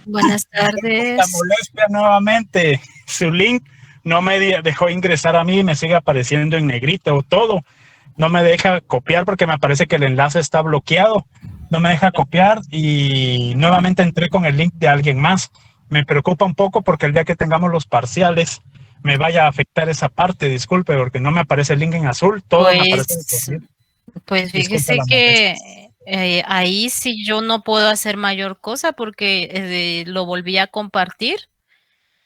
Buenas La tardes. molestia nuevamente. Su link no me dejó ingresar a mí, me sigue apareciendo en negrito todo. No me deja copiar porque me parece que el enlace está bloqueado. No me deja copiar y nuevamente entré con el link de alguien más. Me preocupa un poco porque el día que tengamos los parciales me vaya a afectar esa parte. Disculpe, porque no me aparece el link en azul, todo me aparece en Pues, color. pues Disculpe fíjese la molestia. que ahí sí yo no puedo hacer mayor cosa porque lo volví a compartir,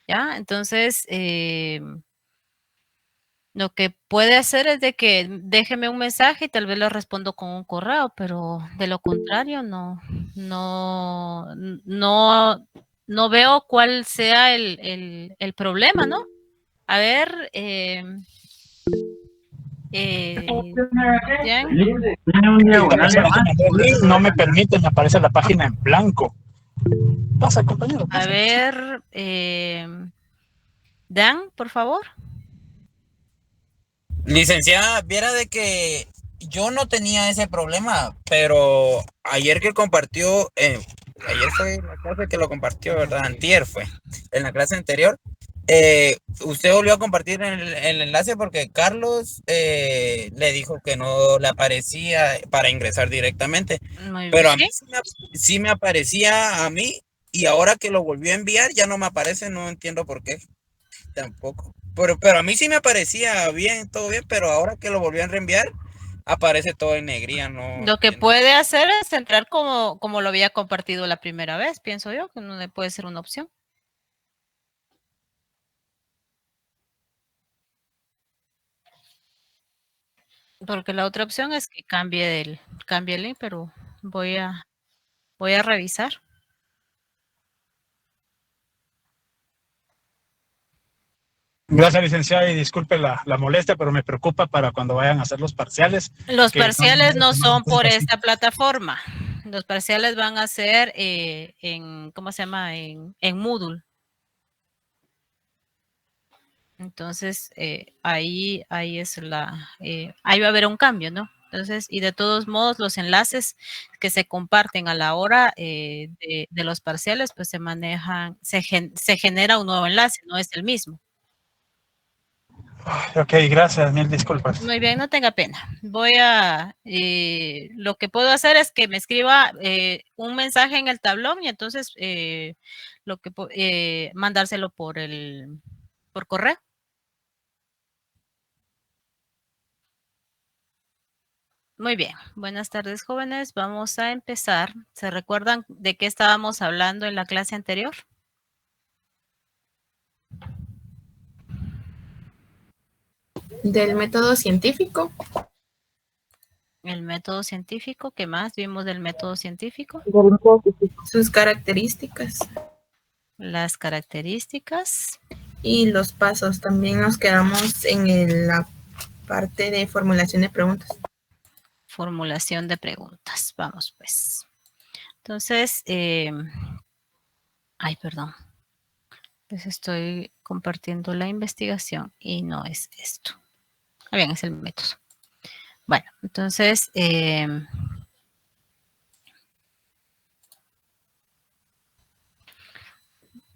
¿ya? Entonces, lo que puede hacer es de que déjeme un mensaje y tal vez le respondo con un correo, pero de lo contrario no, no, no veo cuál sea el problema, ¿no? A ver, Jan, No me permite, me aparece la página en blanco. Pasa, compañero, a pasa, pasa. ver, Dan, por favor. Licenciada, viera de que yo no tenía ese problema, pero ayer que compartió, ayer fue la clase que lo compartió, ¿verdad? Antier fue, en la clase anterior. Usted volvió a compartir el enlace porque Carlos le dijo que no le aparecía para ingresar directamente, Muy bien, pero a mí sí. sí me aparecía a mí y ahora que lo volvió a enviar ya no me aparece, no entiendo por qué. Tampoco. Pero a mí sí me aparecía bien, todo bien, pero ahora que lo volví a reenviar, aparece todo en negría, no Lo que entiendo. puede hacer es entrar como lo había compartido la primera vez, pienso yo, que no le puede ser una opción. Porque la otra opción es que cambie el link, pero voy a revisar. Gracias, licenciada, y disculpe la molestia, pero me preocupa para cuando vayan a hacer los parciales. Los Que parciales no no son por así. esta plataforma. Los parciales van a ser en, ¿cómo se llama? En Moodle. Entonces, ahí es ahí va a haber un cambio, ¿no? Entonces, y de todos modos, los enlaces que se comparten a la hora de los parciales, pues se manejan, se genera un nuevo enlace, no es el mismo. Ok, gracias, mil disculpas. Muy bien, no tenga pena. Lo que puedo hacer es que me escriba un mensaje en el tablón y entonces mandárselo por correo. Muy bien, buenas tardes jóvenes, vamos a empezar. ¿Se recuerdan de qué estábamos hablando en la clase anterior? Del método científico. El método científico, ¿qué más vimos del método científico? Sus características. Las características. Y los pasos, también nos quedamos en la parte de formulación de preguntas. Formulación de preguntas, vamos pues. Entonces, ay, perdón. Les estoy compartiendo la investigación y no es esto. Ah, bien, es el método. Bueno, entonces,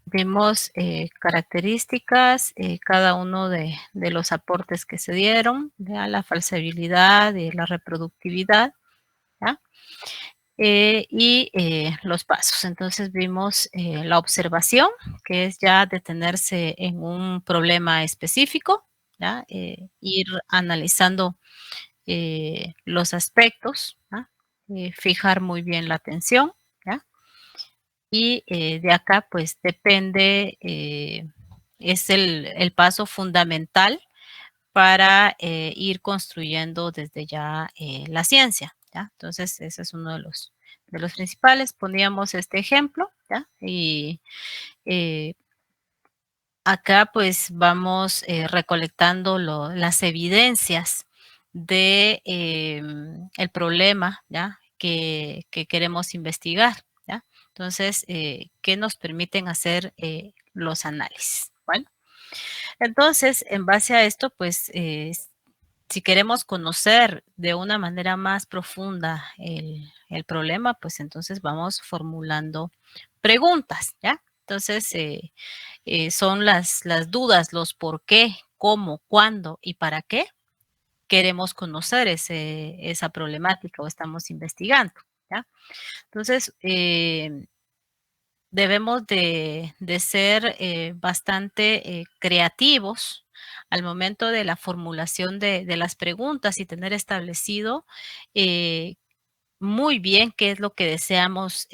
vimos características, cada uno de los aportes que se dieron, ¿ya? La falsabilidad y la reproductividad, ¿ya? Y los pasos. Entonces vimos la observación, que es ya detenerse en un problema específico, ¿ya? Ir analizando los aspectos, ¿ya? Fijar muy bien la atención, ¿ya? Y de acá pues depende, es el paso fundamental para ir construyendo desde ya la ciencia, ¿ya? Entonces, ese es uno de los principales. Poníamos este ejemplo, ¿ya? Y acá pues vamos recolectando las evidencias de el problema, ¿ya? Que queremos investigar, ¿ya? Entonces, ¿qué nos permiten hacer los análisis? Bueno, entonces, en base a esto, pues si queremos conocer de una manera más profunda el problema, pues entonces vamos formulando preguntas, ¿ya? Entonces, son las dudas, los por qué, cómo, cuándo y para qué queremos conocer esa problemática o estamos investigando, ¿ya? Entonces, debemos de ser bastante creativos al momento de la formulación de las preguntas y tener establecido muy bien qué es lo que deseamos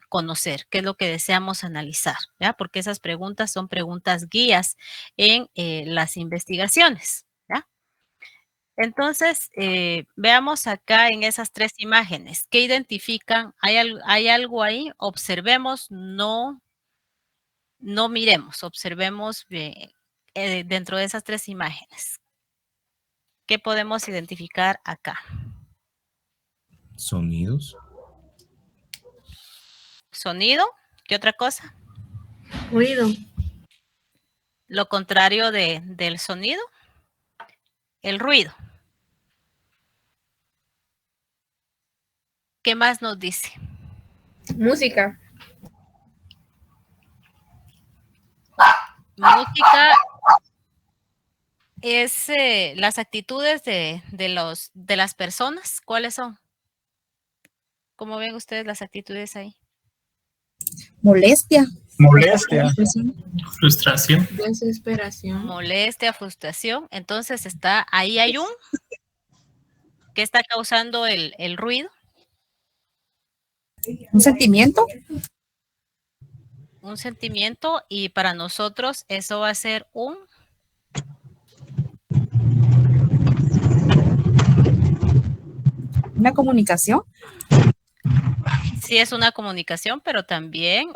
conocer, qué es lo que deseamos analizar, ¿ya? Porque esas preguntas son preguntas guías en las investigaciones, ¿ya? Entonces, veamos acá en esas 3 imágenes, ¿qué identifican? ¿Hay algo ahí? Observemos, no miremos, observemos dentro de esas 3 imágenes. ¿Qué podemos identificar acá? Sonidos. Sonido. ¿Qué otra cosa? Ruido. Lo contrario del sonido. El ruido. ¿Qué más nos dice? Música. Música es las actitudes de las personas. ¿Cuáles son? ¿Cómo ven ustedes las actitudes ahí? Molestia. Molestia. Frustración. Desesperación. Molestia, frustración. Entonces ahí hay ¿qué está causando el ruido? Un sentimiento. Un sentimiento, y para nosotros eso va a ser Una comunicación. sí, es una comunicación, pero también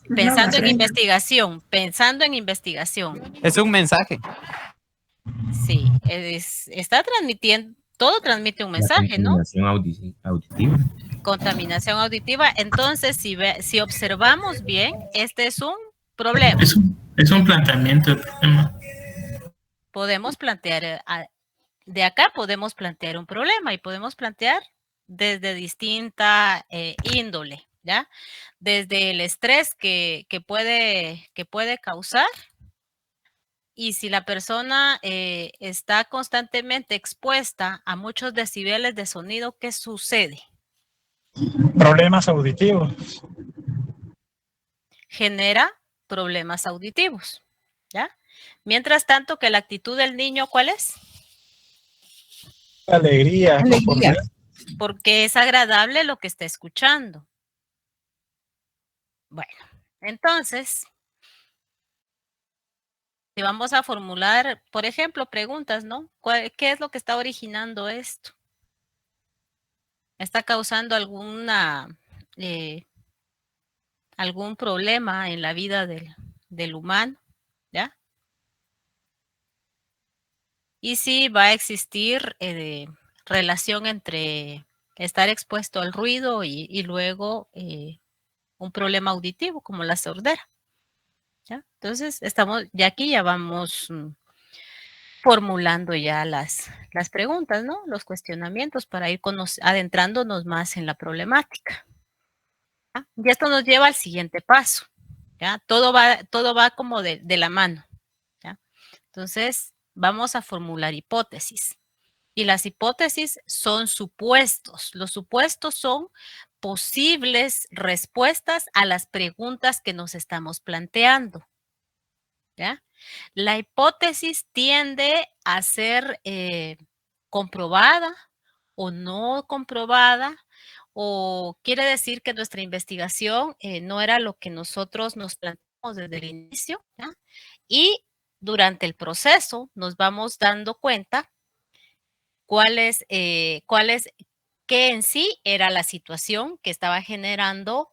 pensando en investigación. Es un mensaje. Sí, está transmitiendo, todo transmite un mensaje, ¿no? Contaminación auditiva. Contaminación auditiva. Entonces, si observamos bien, este es un problema. Es un planteamiento del problema. Podemos plantear, de acá podemos plantear un problema y podemos plantear desde distinta índole, ¿ya? Desde el estrés que puede causar, y si la persona está constantemente expuesta a muchos decibeles de sonido, ¿qué sucede? Problemas auditivos. Genera problemas auditivos, ¿ya? Mientras tanto, que la actitud del niño, ¿cuál es? Alegría. Alegría. Porque es agradable lo que está escuchando. Bueno, entonces, si vamos a formular, por ejemplo, preguntas, ¿no? ¿Qué es lo que está originando esto? ¿Está causando algún problema en la vida del humano? ¿Ya? Y si va a existir relación entre estar expuesto al ruido y luego un problema auditivo como la sordera, ¿ya? Entonces, ya vamos formulando ya las preguntas, ¿no? Los cuestionamientos para ir adentrándonos más en la problemática, ¿ya? Y esto nos lleva al siguiente paso, ¿ya? Todo va como de la mano, ¿ya? Entonces, vamos a formular hipótesis. Y las hipótesis son supuestos. Los supuestos son posibles respuestas a las preguntas que nos estamos planteando, ¿ya? La hipótesis tiende a ser comprobada o no comprobada, o quiere decir que nuestra investigación no era lo que nosotros nos planteamos desde el inicio, ¿ya? Y durante el proceso nos vamos dando cuenta qué en sí era la situación que estaba generando,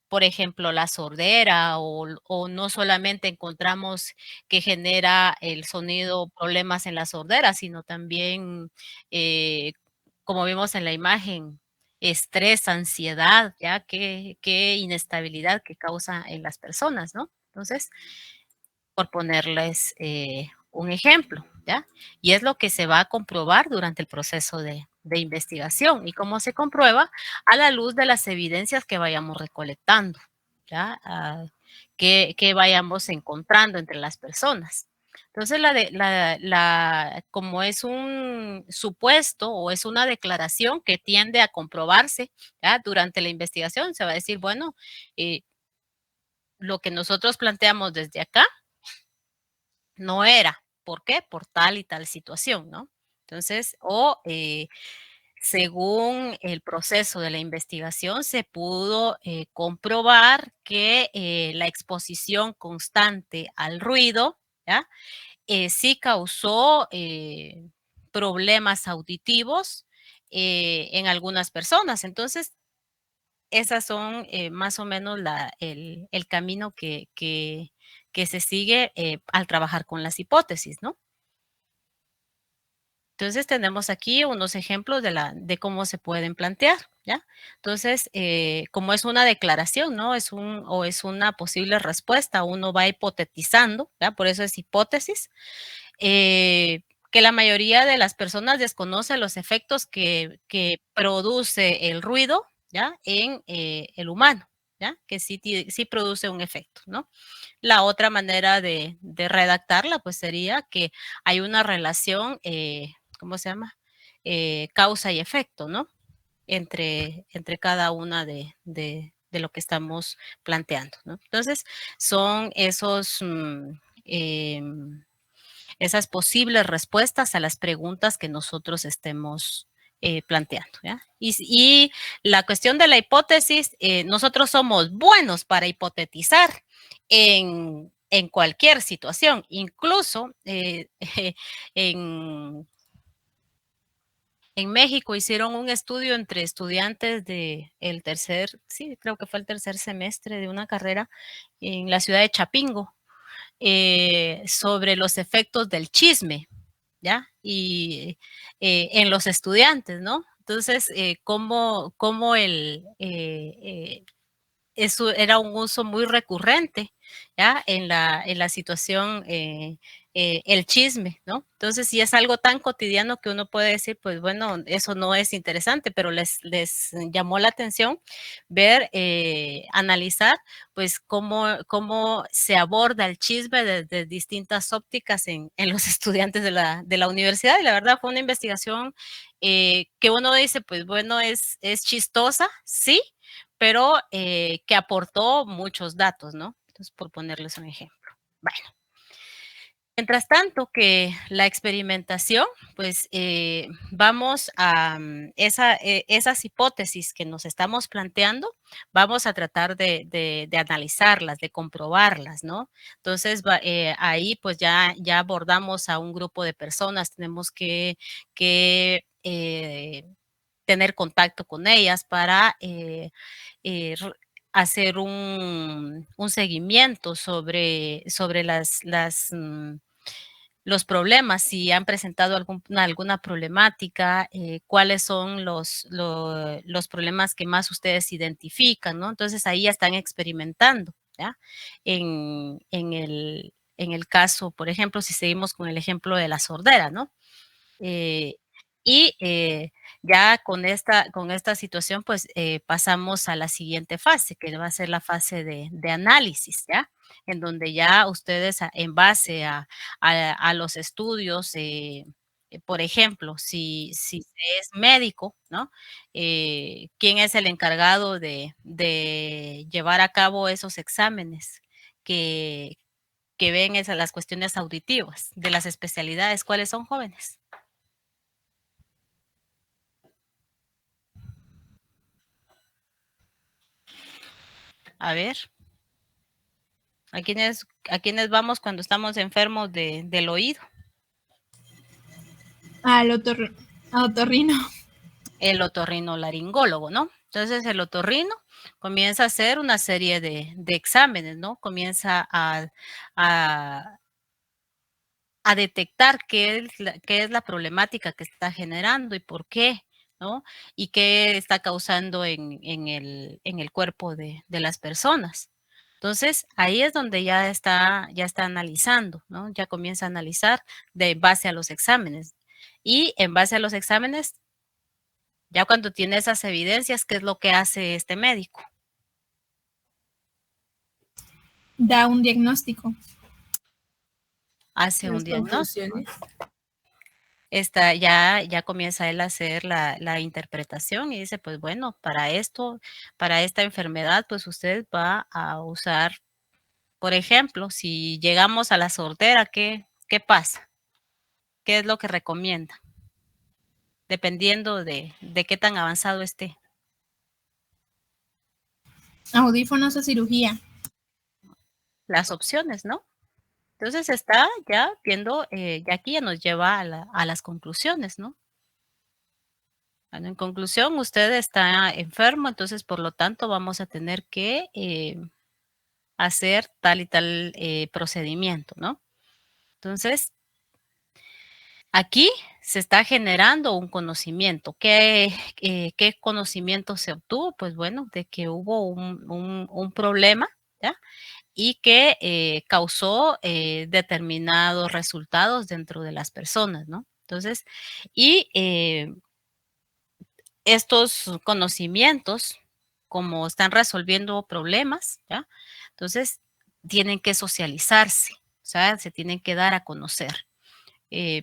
por ejemplo, la sordera, o no solamente encontramos que genera el sonido problemas en la sordera, sino también, como vimos en la imagen, estrés, ansiedad, ya qué inestabilidad que causa en las personas, ¿no? Entonces, por ponerles un ejemplo, ¿ya? Y es lo que se va a comprobar durante el proceso de investigación. ¿Y cómo se comprueba? A la luz de las evidencias que vayamos recolectando, ¿ya? Que vayamos encontrando entre las personas. Entonces, como es un supuesto o es una declaración que tiende a comprobarse, ¿ya? Durante la investigación, se va a decir, bueno, lo que nosotros planteamos desde acá no era. ¿Por qué? Por tal y tal situación, ¿no? Entonces, según el proceso de la investigación, se pudo comprobar que la exposición constante al ruido, ¿ya? Sí causó problemas auditivos en algunas personas. Entonces, esas son más o menos el camino que se sigue al trabajar con las hipótesis, ¿no? Entonces, tenemos aquí unos ejemplos de cómo se pueden plantear, ¿ya? Entonces, como es una declaración, ¿no? Es una posible respuesta, uno va hipotetizando, ¿ya? Por eso es hipótesis. Que la mayoría de las personas desconoce los efectos que produce el ruido, ¿ya? En el humano, ¿ya? Que sí produce un efecto, ¿no? La otra manera de redactarla, pues sería que hay una relación, ¿cómo se llama? Causa y efecto, ¿no? Entre cada una de lo que estamos planteando, ¿no? Entonces, son esas posibles respuestas a las preguntas que nosotros estemos planteando, ¿ya? Y la cuestión de la hipótesis, nosotros somos buenos para hipotetizar en cualquier situación, incluso en México hicieron un estudio entre estudiantes creo que fue el tercer semestre de una carrera en la ciudad de Chapingo, sobre los efectos del chisme, ¿ya? Y en los estudiantes, ¿no? Entonces, cómo eso era un uso muy recurrente, ¿ya? En la situación, el chisme, ¿no? Entonces, si es algo tan cotidiano que uno puede decir, pues bueno, eso no es interesante, pero les llamó la atención ver, analizar, pues cómo se aborda el chisme desde distintas ópticas en los estudiantes de la universidad. Y la verdad fue una investigación que uno dice, pues bueno, es chistosa, sí, pero que aportó muchos datos, ¿no? Entonces, por ponerles un ejemplo. Bueno, mientras tanto que la experimentación, pues vamos a esas hipótesis que nos estamos planteando, vamos a tratar de analizarlas, de comprobarlas, ¿no? Entonces, ahí pues ya abordamos a un grupo de personas, tenemos que tener contacto con ellas para hacer un seguimiento sobre los problemas, si han presentado alguna problemática, cuáles son los problemas que más ustedes identifican, ¿no? Entonces, ahí ya están experimentando, ¿ya? En el caso, por ejemplo, si seguimos con el ejemplo de la sordera, ¿no? Ya con esta situación, pues pasamos a la siguiente fase, que va a ser la fase de análisis, ¿ya? En donde ya ustedes, en base a los estudios, por ejemplo, si es médico, ¿no? ¿Quién es el encargado de llevar a cabo esos exámenes que ven las cuestiones auditivas de las especialidades? ¿Cuáles son, jóvenes? A ver, ¿a quiénes vamos cuando estamos enfermos del oído? Al otorrino. El otorrinolaringólogo, ¿no? Entonces, el otorrino comienza a hacer una serie de exámenes, ¿no? Comienza a detectar qué es la problemática que está generando y por qué, ¿no? Y qué está causando en el cuerpo de las personas. Entonces, ahí es donde ya está analizando, ¿no? Ya comienza a analizar de base a los exámenes. Y en base a los exámenes, ya cuando tiene esas evidencias, ¿qué es lo que hace este médico? Da un diagnóstico. Hace un Las diagnóstico. conclusiones. Ya comienza él a hacer la interpretación y dice, pues bueno, para esto, para esta enfermedad, pues usted va a usar, por ejemplo, si llegamos a la sordera, ¿qué pasa? ¿Qué es lo que recomienda? Dependiendo de qué tan avanzado esté. Audífonos o cirugía. Las opciones, ¿no? Entonces está ya viendo, ya aquí ya nos lleva a las conclusiones, ¿no? Bueno, en conclusión, usted está enfermo, entonces por lo tanto vamos a tener que hacer tal y tal procedimiento, ¿no? Entonces, aquí se está generando un conocimiento. ¿Qué conocimiento se obtuvo? Pues bueno, de que hubo un problema, ¿ya? Y que causó determinados resultados dentro de las personas, ¿no? Entonces, y estos conocimientos, como están resolviendo problemas, ¿ya? Entonces, tienen que socializarse, o sea, se tienen que dar a conocer,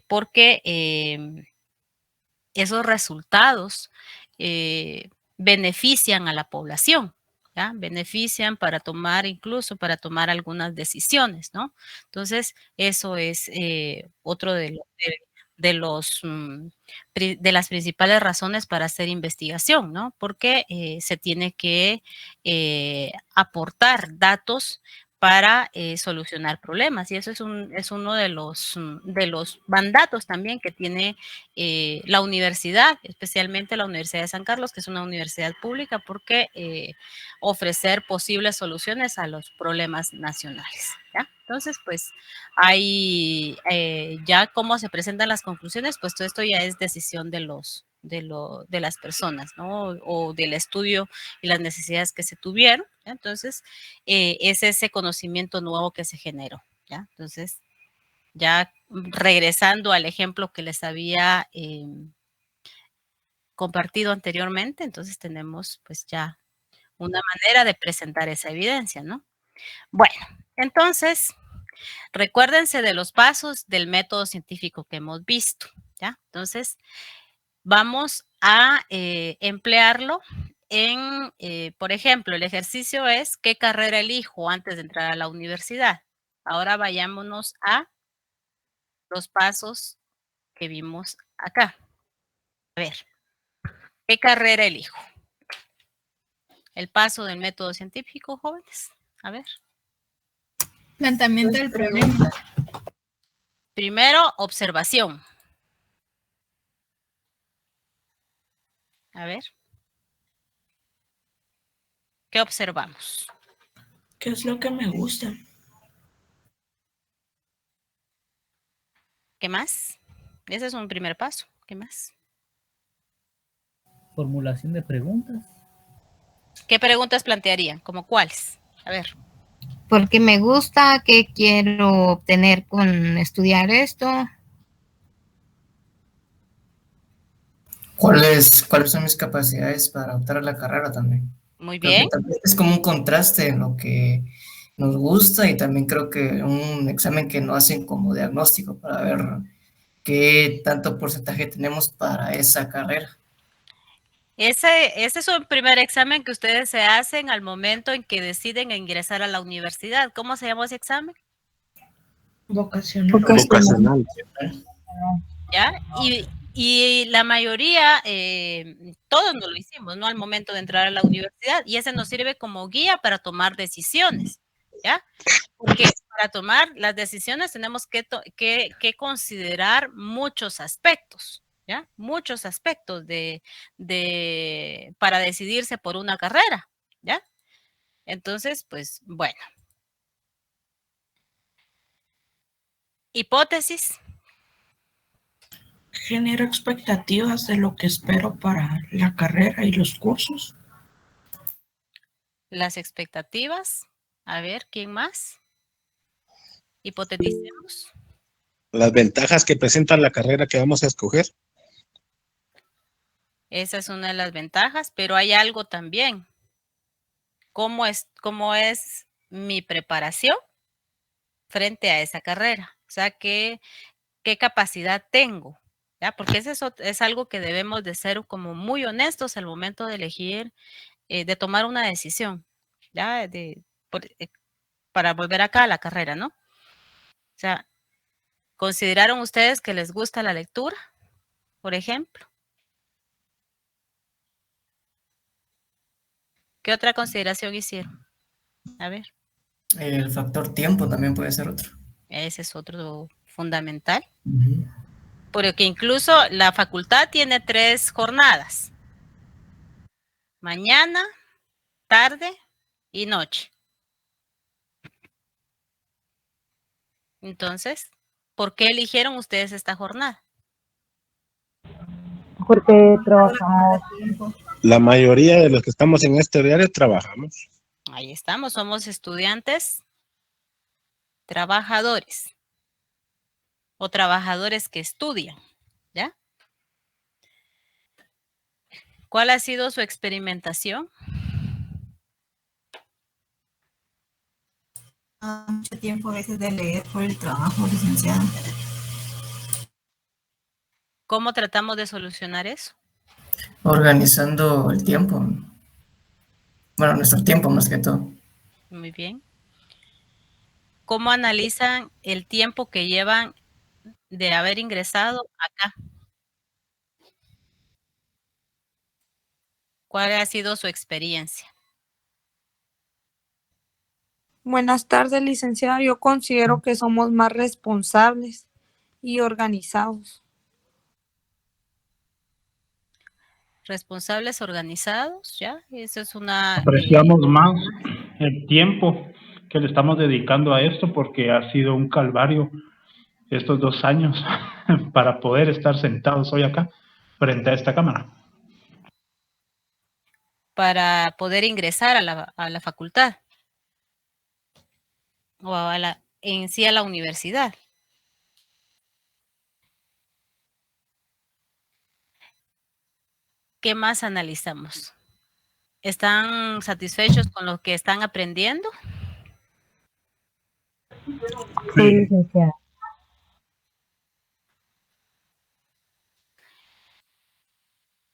porque esos resultados benefician a la población, ¿ya? Benefician para tomar, incluso para tomar algunas decisiones, ¿no? Entonces, eso es otro de las principales razones para hacer investigación, ¿no? Porque se tiene que aportar datos para solucionar problemas y eso es uno de los mandatos también que tiene la universidad, especialmente la Universidad de San Carlos, que es una universidad pública, porque ofrecer posibles soluciones a los problemas nacionales, ¿ya? Entonces, pues, hay ya cómo se presentan las conclusiones, pues todo esto ya es decisión de las personas, ¿no? O del estudio y las necesidades que se tuvieron, ¿ya? Entonces, es ese conocimiento nuevo que se generó, ¿ya? Entonces, ya regresando al ejemplo que les había compartido anteriormente, entonces tenemos pues ya una manera de presentar esa evidencia, ¿no? Bueno, entonces, recuérdense de los pasos del método científico que hemos visto, ¿ya? Entonces, vamos a emplearlo en, por ejemplo, el ejercicio es, ¿qué carrera elijo antes de entrar a la universidad? Ahora vayámonos a los pasos que vimos acá. A ver, ¿qué carrera elijo? El paso del método científico, jóvenes. A ver. Planteamiento del problema. Primero, observación. A ver. ¿Qué observamos? ¿Qué es lo que me gusta? ¿Qué más? Ese es un primer paso. ¿Qué más? Formulación de preguntas. ¿Qué preguntas plantearían? ¿Como cuáles? A ver. Porque me gusta, qué quiero obtener con estudiar esto. ¿Cuáles son mis capacidades para optar a la carrera también? Muy Creo bien. que también es como un contraste en lo que nos gusta y también creo que un examen que no hacen como diagnóstico para ver qué tanto porcentaje tenemos para esa carrera. Ese es un primer examen que ustedes se hacen al momento en que deciden ingresar a la universidad. ¿Cómo se llama ese examen? Vocacional. ¿Ya? Y la mayoría, todos nos lo hicimos, ¿no? Al momento de entrar a la universidad. Y ese nos sirve como guía para tomar decisiones, ¿ya? Porque para tomar las decisiones tenemos que considerar muchos aspectos, ¿ya? Muchos aspectos para decidirse por una carrera, ¿ya? Entonces, pues, bueno. Hipótesis. Genero expectativas de lo que espero para la carrera y los cursos. Las expectativas A ver, ¿quién más? Hipoteticemos. Las ventajas que presenta la carrera que vamos a escoger. Esa es una de las ventajas, pero hay algo también. ¿Cómo es mi preparación frente a esa carrera? O sea, ¿qué capacidad tengo? ¿Ya? Porque eso es algo que debemos de ser como muy honestos al momento de elegir, de tomar una decisión, ¿ya? Para volver acá a la carrera, ¿no? O sea, ¿consideraron ustedes que les gusta la lectura, por ejemplo? ¿Qué otra consideración hicieron? A ver. El factor tiempo también puede ser otro. Ese es otro fundamental. Porque incluso la facultad tiene 3 jornadas. Mañana, tarde y noche. Entonces, ¿por qué eligieron ustedes esta jornada? Porque trabajamos. La mayoría de los que estamos en este horario trabajamos. Ahí estamos, somos estudiantes trabajadores o trabajadores que estudian, ¿ya? ¿Cuál ha sido su experimentación? Mucho tiempo a veces de leer por el trabajo, licenciado. ¿Cómo tratamos de solucionar eso? Organizando el tiempo. Bueno, nuestro tiempo más que todo. Muy bien. ¿Cómo analizan el tiempo que llevan de haber ingresado acá? ¿Cuál ha sido su experiencia? Buenas tardes, licenciada. Yo considero que somos más responsables y organizados. Responsables, organizados, ¿ya? Eso es una... Apreciamos más el tiempo que le estamos dedicando a esto porque ha sido un calvario estos 2 años para poder estar sentados hoy acá frente a esta cámara. Para poder ingresar a la facultad o en sí a la universidad. ¿Qué más analizamos? ¿Están satisfechos con lo que están aprendiendo? Sí, licenciada.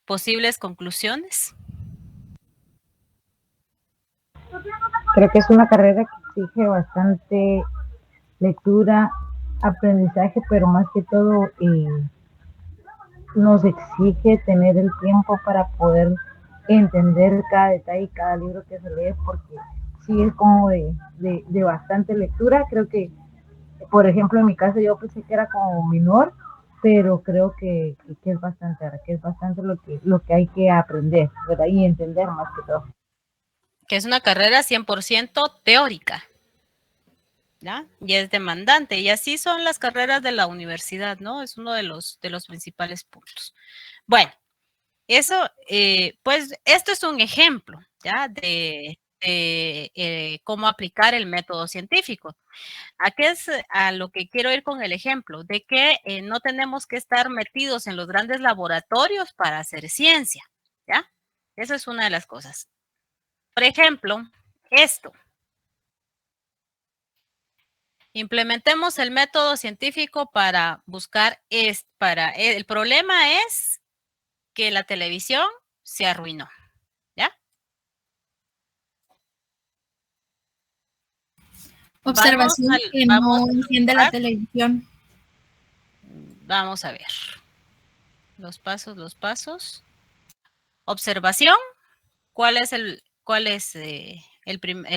¿Posibles conclusiones? Creo que es una carrera que exige bastante lectura, aprendizaje, pero más que todo nos exige tener el tiempo para poder entender cada detalle y cada libro que se lee, porque sí es como de bastante lectura. Creo que, por ejemplo, en mi caso yo pensé que era como menor, pero creo que es bastante, lo que hay que aprender, ¿verdad? Y entender más que todo. Que es una carrera 100% teórica, ¿ya? Y es demandante, y así son las carreras de la universidad, ¿no? Es uno de los principales puntos. Bueno, eso, pues, esto es un ejemplo, ¿ya? De cómo aplicar el método científico. ¿A qué es a lo que quiero ir con el ejemplo? De que no tenemos que estar metidos en los grandes laboratorios para hacer ciencia, ¿ya? Esa es una de las cosas. Por ejemplo, esto. Implementemos el método científico para buscar, el problema es que la televisión se arruinó, ¿ya? Observación que no enciende la televisión. Vamos a ver. Los pasos. Observación. ¿Cuál es el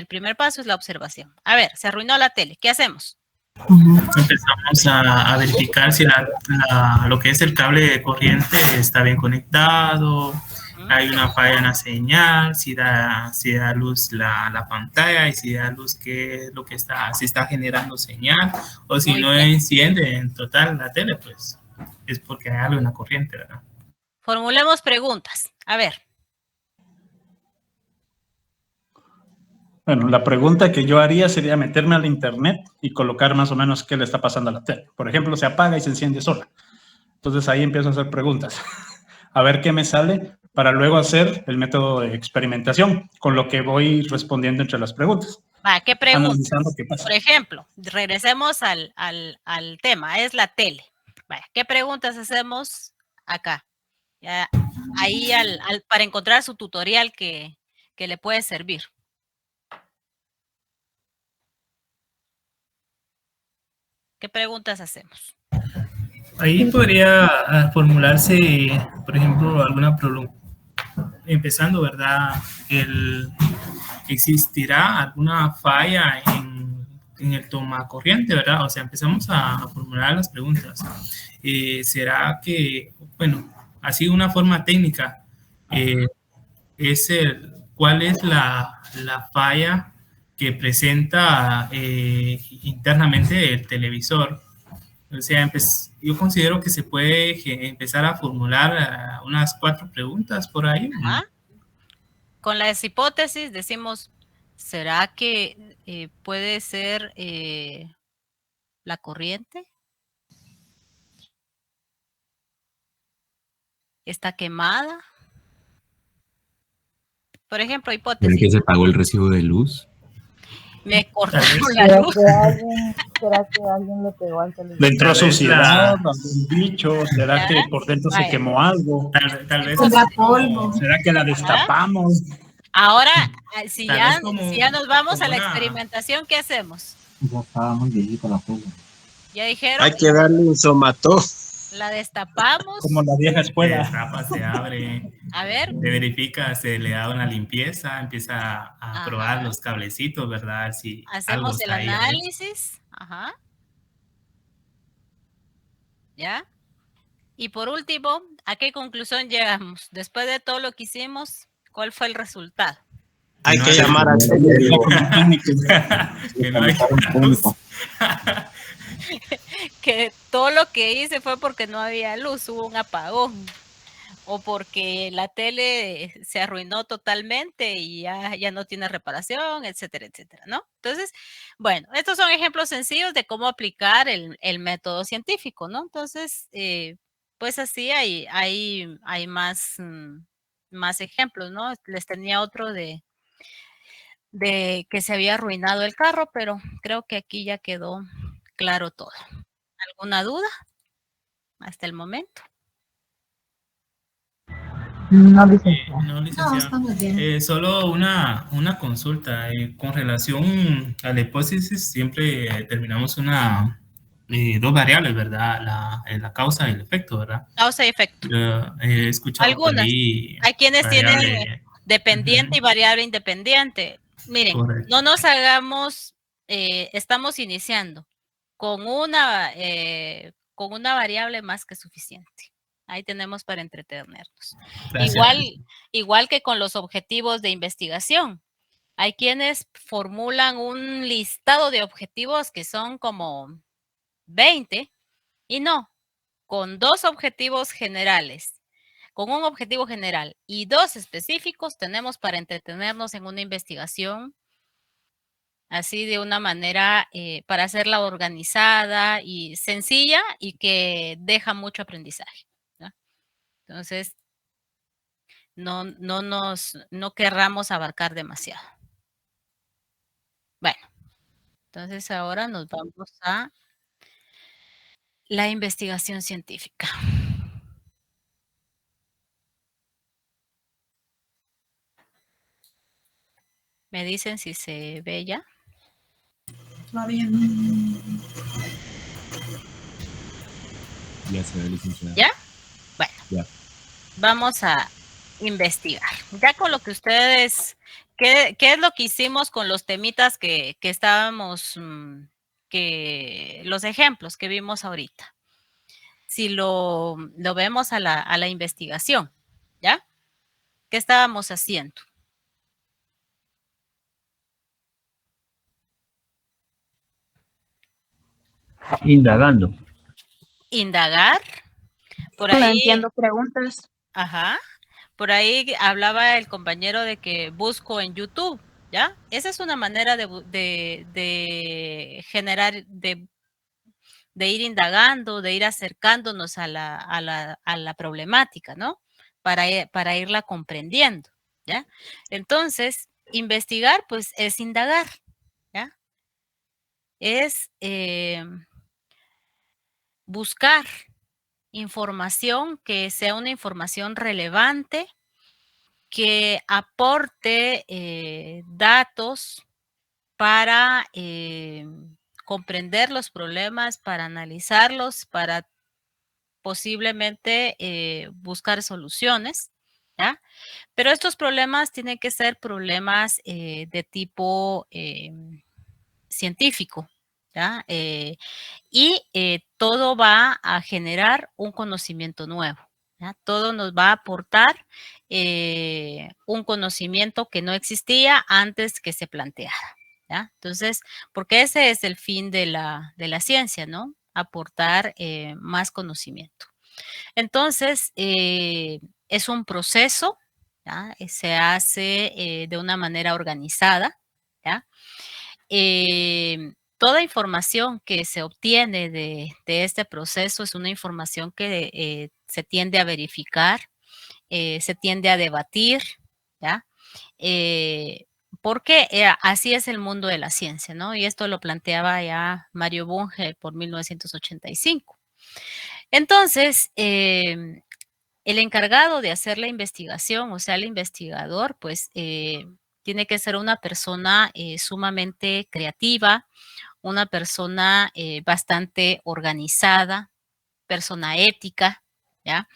primer paso? Es la observación. A ver, se arruinó la tele. ¿Qué hacemos? Empezamos a verificar si lo que es el cable de corriente está bien conectado, hay una falla en la señal, si da luz la pantalla y si da luz qué es lo que si está generando señal, o si no enciende en total la tele, pues es porque hay algo en la corriente, ¿verdad? Formulemos preguntas. A ver. Bueno, la pregunta que yo haría sería meterme al internet y colocar más o menos qué le está pasando a la tele. Por ejemplo, se apaga y se enciende sola. Entonces ahí empiezo a hacer preguntas. A ver qué me sale para luego hacer el método de experimentación con lo que voy respondiendo entre las preguntas. ¿Qué preguntas? Analizando qué pasa. Por ejemplo, regresemos al tema, es la tele. Vaya, ¿qué preguntas hacemos acá? Ya, ahí para encontrar su tutorial que le puede servir. ¿Qué preguntas hacemos? Ahí podría formularse, por ejemplo, alguna pregunta. Empezando, ¿verdad? ¿Existirá alguna falla en el tomacorriente, verdad? O sea, empezamos a formular las preguntas. ¿Será que, bueno, así una forma técnica, cuál es la falla que presenta internamente el televisor? O sea, yo considero que se puede empezar a formular unas 4 preguntas por ahí. Ajá. Con las hipótesis decimos, ¿será que puede ser la corriente? ¿Está quemada? Por ejemplo, hipótesis. ¿Será que se pagó el recibo de luz? Me cortaron la luz. ¿Será que alguien le pegó al televisor? ¿Le entró suciedad, algún bicho? ¿Será que por dentro se quemó algo? Tal vez. Polvo. ¿Será que la destapamos? Ahora, si ya nos vamos a la experimentación, ¿qué hacemos? Ya estaba muy viejita la pulga. Ya dijeron. Hay que darle un somató. La destapamos. Como la vieja escuela. Se destapa, se abre. A ver. Se verifica, se le da una limpieza, empieza a probar los cablecitos, ¿verdad? Si hacemos el análisis. Ajá. ¿Ya? Y por último, ¿a qué conclusión llegamos? Después de todo lo que hicimos, ¿cuál fue el resultado? Hay que llamar al técnico. Que no hay que todo lo que hice fue porque no había luz, hubo un apagón, o porque la tele se arruinó totalmente y ya no tiene reparación, etcétera, etcétera, ¿no? Entonces, bueno, estos son ejemplos sencillos de cómo aplicar el método científico, ¿no? Entonces, pues así hay más ejemplos, ¿no? Les tenía otro de que se había arruinado el carro, pero creo que aquí ya quedó claro todo. ¿Alguna duda hasta el momento? No, licenciado. No, licenciado. No, estamos bien. Solo una consulta. Con relación a la hipótesis, siempre terminamos dos variables, ¿verdad? La causa y el efecto, ¿verdad? Causa y efecto. He escuchado algunas. Hay quienes tienen dependiente y variable independiente. Miren, correcto. No nos hagamos, estamos iniciando con una variable más que suficiente. Ahí tenemos para entretenernos. Igual que con los objetivos de investigación. Hay quienes formulan un listado de objetivos que son como 20 y no, con 2 objetivos generales. Con un objetivo general y 2 específicos tenemos para entretenernos en una investigación así de una manera para hacerla organizada y sencilla y que deja mucho aprendizaje, ¿no? Entonces, no querramos abarcar demasiado. Bueno, entonces ahora nos vamos a la investigación científica. ¿Me dicen si se ve ya? Va bien. Ya se ve, licenciada. ¿Ya? Bueno. Ya. Vamos a investigar. Ya con lo que ustedes, ¿qué es lo que hicimos con los temitas que estábamos, los ejemplos que vimos ahorita? Si lo vemos a la investigación, ¿ya? ¿Qué estábamos haciendo? Indagando. Indagar. Por ahí entiendo preguntas. Ajá. Por ahí hablaba el compañero de que busco en YouTube, ¿ya? Esa es una manera de generar, de ir indagando, de ir acercándonos a la problemática, ¿no? Para irla comprendiendo, ¿ya? Entonces, investigar, pues, es indagar, ¿ya? Es buscar información que sea una información relevante, que aporte datos para comprender los problemas, para analizarlos, para posiblemente buscar soluciones, ¿ya? Pero estos problemas tienen que ser problemas de tipo científico, ¿ya? Y todo va a generar un conocimiento nuevo, ¿ya? Todo nos va a aportar un conocimiento que no existía antes que se planteara, ¿ya? Entonces, porque ese es el fin de la ciencia, ¿no? Aportar más conocimiento. Entonces, es un proceso, ¿ya? Se hace de una manera organizada, ¿ya? Toda información que se obtiene de este proceso es una información que se tiende a verificar, se tiende a debatir, ¿ya? Porque así es el mundo de la ciencia, ¿no? Y esto lo planteaba ya Mario Bunge por 1985. Entonces, el encargado de hacer la investigación, o sea, el investigador, pues, tiene que ser una persona sumamente creativa, una persona bastante organizada, persona ética, ¿ya?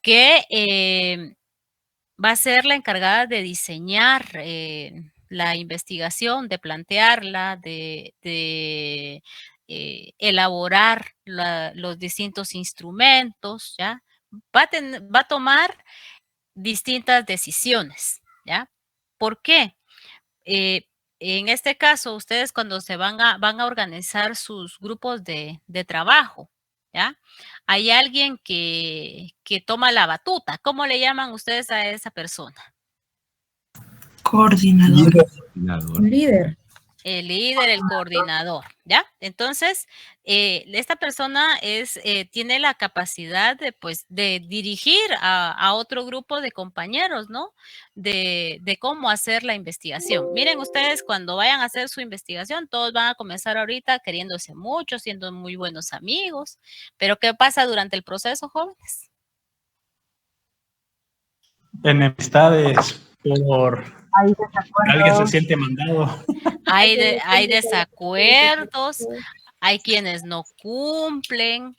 Que va a ser la encargada de diseñar la investigación, de plantearla, de elaborar los distintos instrumentos, ¿ya? Va a tomar distintas decisiones, ¿ya? ¿Por qué? En este caso, ustedes cuando se van a organizar sus grupos de trabajo, ¿ya? Hay alguien que toma la batuta. ¿Cómo le llaman ustedes a esa persona? Coordinador. Líder. El líder, el coordinador, ¿ya? Entonces, esta persona tiene la capacidad de, pues, de dirigir a otro grupo de compañeros, ¿no? De cómo hacer la investigación. Miren ustedes, cuando vayan a hacer su investigación, todos van a comenzar ahorita queriéndose mucho, siendo muy buenos amigos, pero ¿qué pasa durante el proceso, jóvenes? Enemistades por alguien se siente mandado. Hay desacuerdos, hay quienes no cumplen.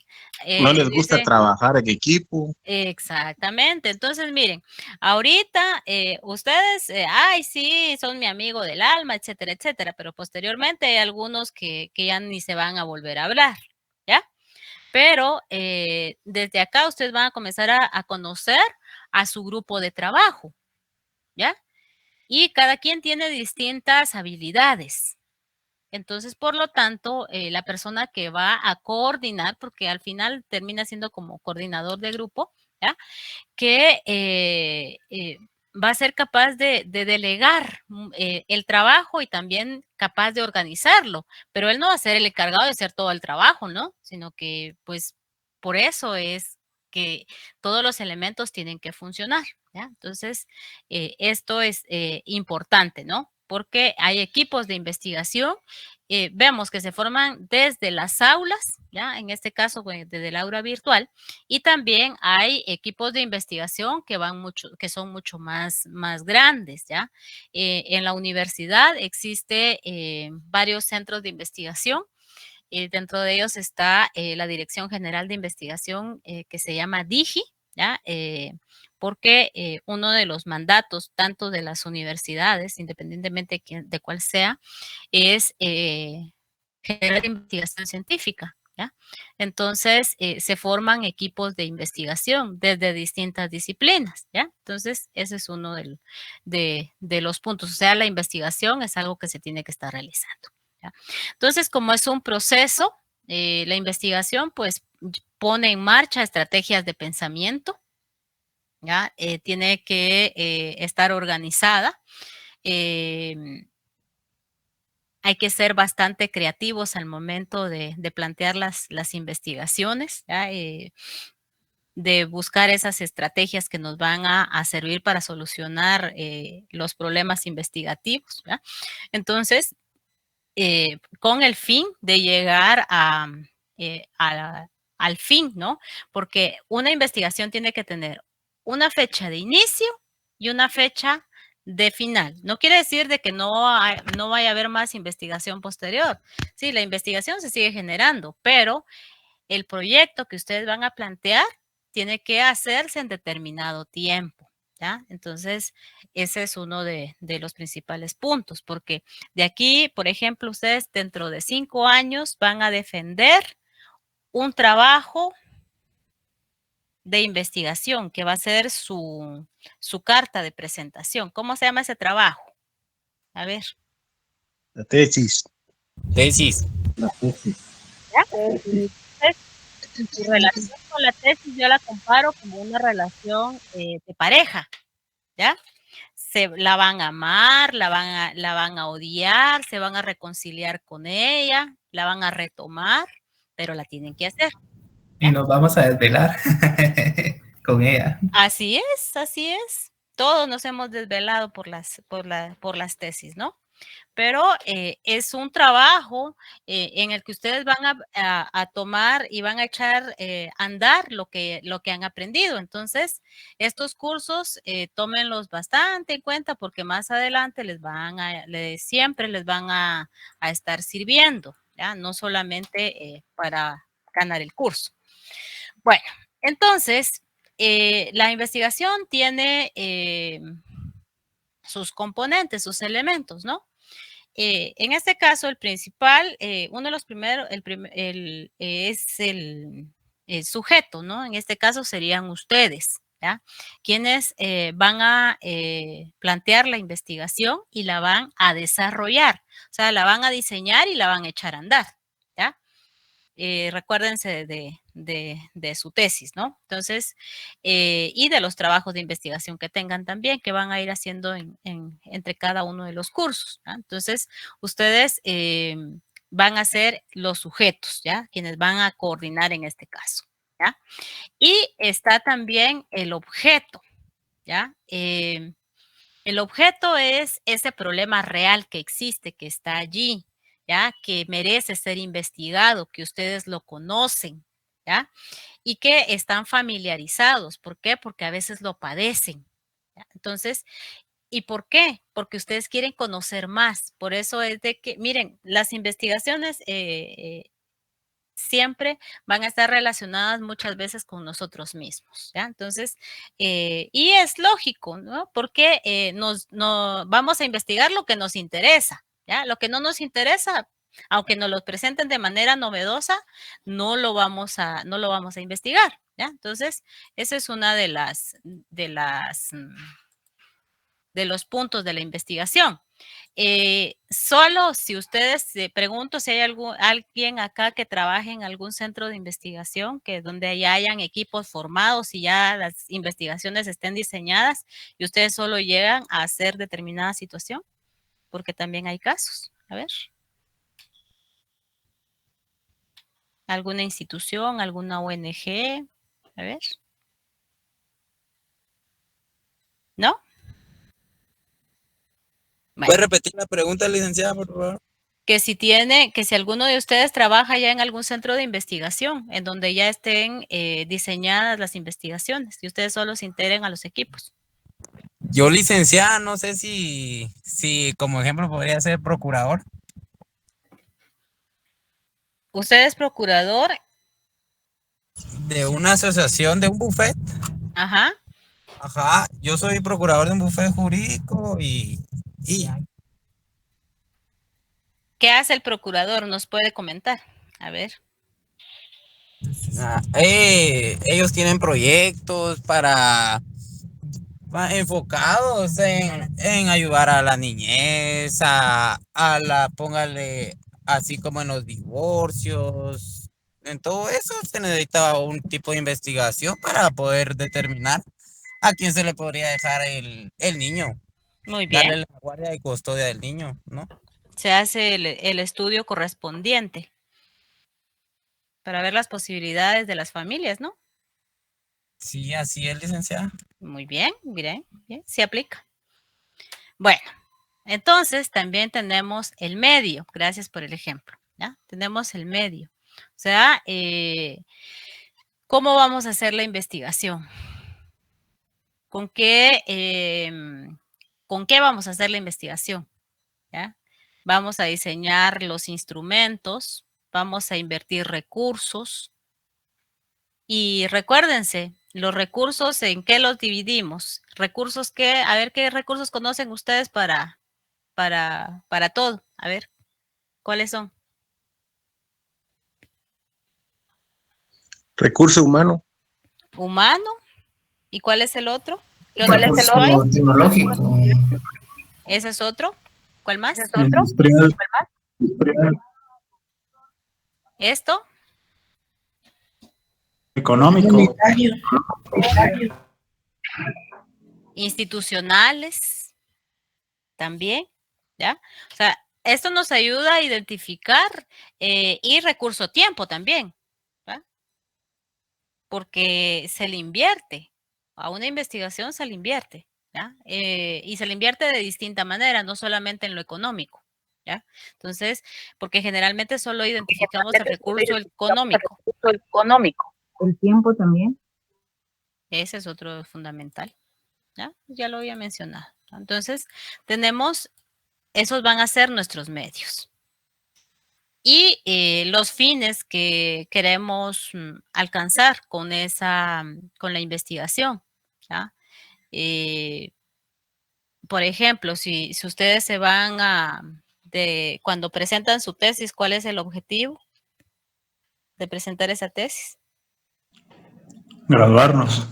No les gusta trabajar en equipo. Exactamente. Entonces, miren, ahorita ustedes, ay, sí, son mi amigo del alma, etcétera, etcétera, pero posteriormente hay algunos que ya ni se van a volver a hablar, ¿ya? Pero desde acá ustedes van a comenzar a conocer a su grupo de trabajo, ¿ya? Y cada quien tiene distintas habilidades. Entonces, por lo tanto, la persona que va a coordinar, porque al final termina siendo como coordinador de grupo, ¿ya? Que va a ser capaz de delegar el trabajo y también capaz de organizarlo, pero él no va a ser el encargado de hacer todo el trabajo, ¿no? Sino que, pues, por eso es que todos los elementos tienen que funcionar, ¿ya? Entonces, esto es importante, ¿no? Porque hay equipos de investigación, vemos que se forman desde las aulas, ¿ya? En este caso, desde el aula virtual, y también hay equipos de investigación que son mucho más grandes, ¿ya? En la universidad existe varios centros de investigación. Dentro de ellos está la Dirección General de Investigación que se llama DIGI, ¿ya? Porque uno de los mandatos, tanto de las universidades, independientemente de cuál sea, es generar investigación científica, ¿ya? Entonces, se forman equipos de investigación desde distintas disciplinas, ¿ya? Entonces, ese es uno de los puntos. O sea, la investigación es algo que se tiene que estar realizando, ¿ya? Entonces, como es un proceso, la investigación, pues, pone en marcha estrategias de pensamiento, ¿ya? Tiene que estar organizada. hay que ser bastante creativos al momento de plantear las investigaciones, ¿ya? De buscar esas estrategias que nos van a servir para solucionar los problemas investigativos, ¿ya? Entonces, con el fin de llegar al fin, ¿no? Porque una investigación tiene que tener una fecha de inicio y una fecha de final. No quiere decir de que no vaya a haber más investigación posterior. Sí, la investigación se sigue generando, pero el proyecto que ustedes van a plantear tiene que hacerse en determinado tiempo, ¿ya? Entonces, ese es uno de los principales puntos, porque de aquí, por ejemplo, ustedes dentro de 5 años van a defender un trabajo de investigación que va a ser su carta de presentación. ¿Cómo se llama ese trabajo? A ver. La tesis. Tesis. La tesis. ¿Ya? Entonces, su relación con la tesis yo la comparo como una relación de pareja, ¿ya? La van a amar, la van a odiar, se van a reconciliar con ella, la van a retomar, pero la tienen que hacer. Y nos vamos a desvelar con ella. Así es, así es. Todos nos hemos desvelado por las tesis, ¿no? Pero es un trabajo en el que ustedes van a tomar y van a echar a andar lo que han aprendido. Entonces, estos cursos tómenlos bastante en cuenta porque más adelante siempre les van a estar sirviendo, ¿ya? No solamente para ganar el curso. Bueno, entonces, la investigación tiene sus componentes, sus elementos, ¿no? En este caso, el principal, uno de los primeros, es el sujeto, ¿no? En este caso serían ustedes, ¿ya? Quienes van a plantear la investigación y la van a desarrollar, o sea, la van a diseñar y la van a echar a andar, ¿ya? Recuérdense de su tesis, ¿no? Entonces, y de los trabajos de investigación que tengan también, que van a ir haciendo entre cada uno de los cursos, ¿ya? Entonces, ustedes van a ser los sujetos, ¿ya? Quienes van a coordinar en este caso, ¿ya? Y está también el objeto, ¿ya? El objeto es ese problema real que existe, que está allí, ¿ya? Que merece ser investigado, que ustedes lo conocen, ¿ya? Y que están familiarizados. ¿Por qué? Porque a veces lo padecen, ¿ya? Entonces, ¿y por qué? Porque ustedes quieren conocer más. Por eso es de que, miren, las investigaciones siempre van a estar relacionadas muchas veces con nosotros mismos, ¿ya? Entonces, y es lógico, ¿no? Porque vamos a investigar lo que nos interesa, ¿ya? Lo que no nos interesa, aunque nos lo presenten de manera novedosa, no lo vamos a investigar, ¿ya? Entonces, esa es una de los puntos de la investigación. Solo si ustedes, pregunto si hay alguien acá que trabaje en algún centro de investigación, donde ya hayan equipos formados y ya las investigaciones estén diseñadas y ustedes solo llegan a hacer determinada situación, porque también hay casos. A ver. ¿Alguna institución, alguna ONG? A ver. ¿No? Bueno. ¿Puede repetir la pregunta, licenciada, por favor? Que si alguno de ustedes trabaja ya en algún centro de investigación, en donde ya estén diseñadas las investigaciones y ustedes solo se integren a los equipos. Yo, licenciada, no sé si como ejemplo podría ser procurador. ¿Usted es procurador? De una asociación, de un buffet. Ajá. Ajá, yo soy procurador de un buffet jurídico y ¿Qué hace el procurador? ¿Nos puede comentar? A ver. Ellos tienen proyectos enfocados en ayudar a la niñez, póngale, así como en los divorcios. En todo eso se necesita un tipo de investigación para poder determinar a quién se le podría dejar el niño. Muy bien. darle la guardia y custodia del niño, ¿no? Se hace el estudio correspondiente para ver las posibilidades de las familias, ¿no? Sí, así es, licenciada. Muy bien, bien, bien, se aplica. Bueno, entonces también tenemos el medio, gracias por el ejemplo, ¿ya? Tenemos el medio. O sea, ¿cómo vamos a hacer la investigación? ¿Con qué vamos a hacer la investigación? ¿Ya? Vamos a diseñar los instrumentos, vamos a invertir recursos. Y recuérdense, los recursos, ¿en qué los dividimos? Recursos que, a ver, ¿qué recursos conocen ustedes para todo? A ver, ¿cuáles son? Recurso humano. Humano. ¿Y cuál es el otro? ¿Cuál es el otro? Tecnológico. ¿Ese es otro? ¿Cuál más? ¿Ese es otro? Industrial. ¿Cuál más? ¿Esto? Económico. Institucionales. También, ¿ya? O sea, esto nos ayuda a identificar y recurso tiempo también, ¿va? Porque se le invierte, a una investigación se le invierte, ¿ya? Y se le invierte de distinta manera, no solamente en lo económico, ¿ya? Entonces, porque generalmente solo identificamos el recurso económico. El tiempo también. Ese es otro fundamental, ¿ya? Ya lo había mencionado. Entonces, tenemos, esos van a ser nuestros medios. Y los fines que queremos alcanzar con la investigación, ¿ya? Por ejemplo, si ustedes se van cuando presentan su tesis, ¿cuál es el objetivo de presentar esa tesis? Graduarnos.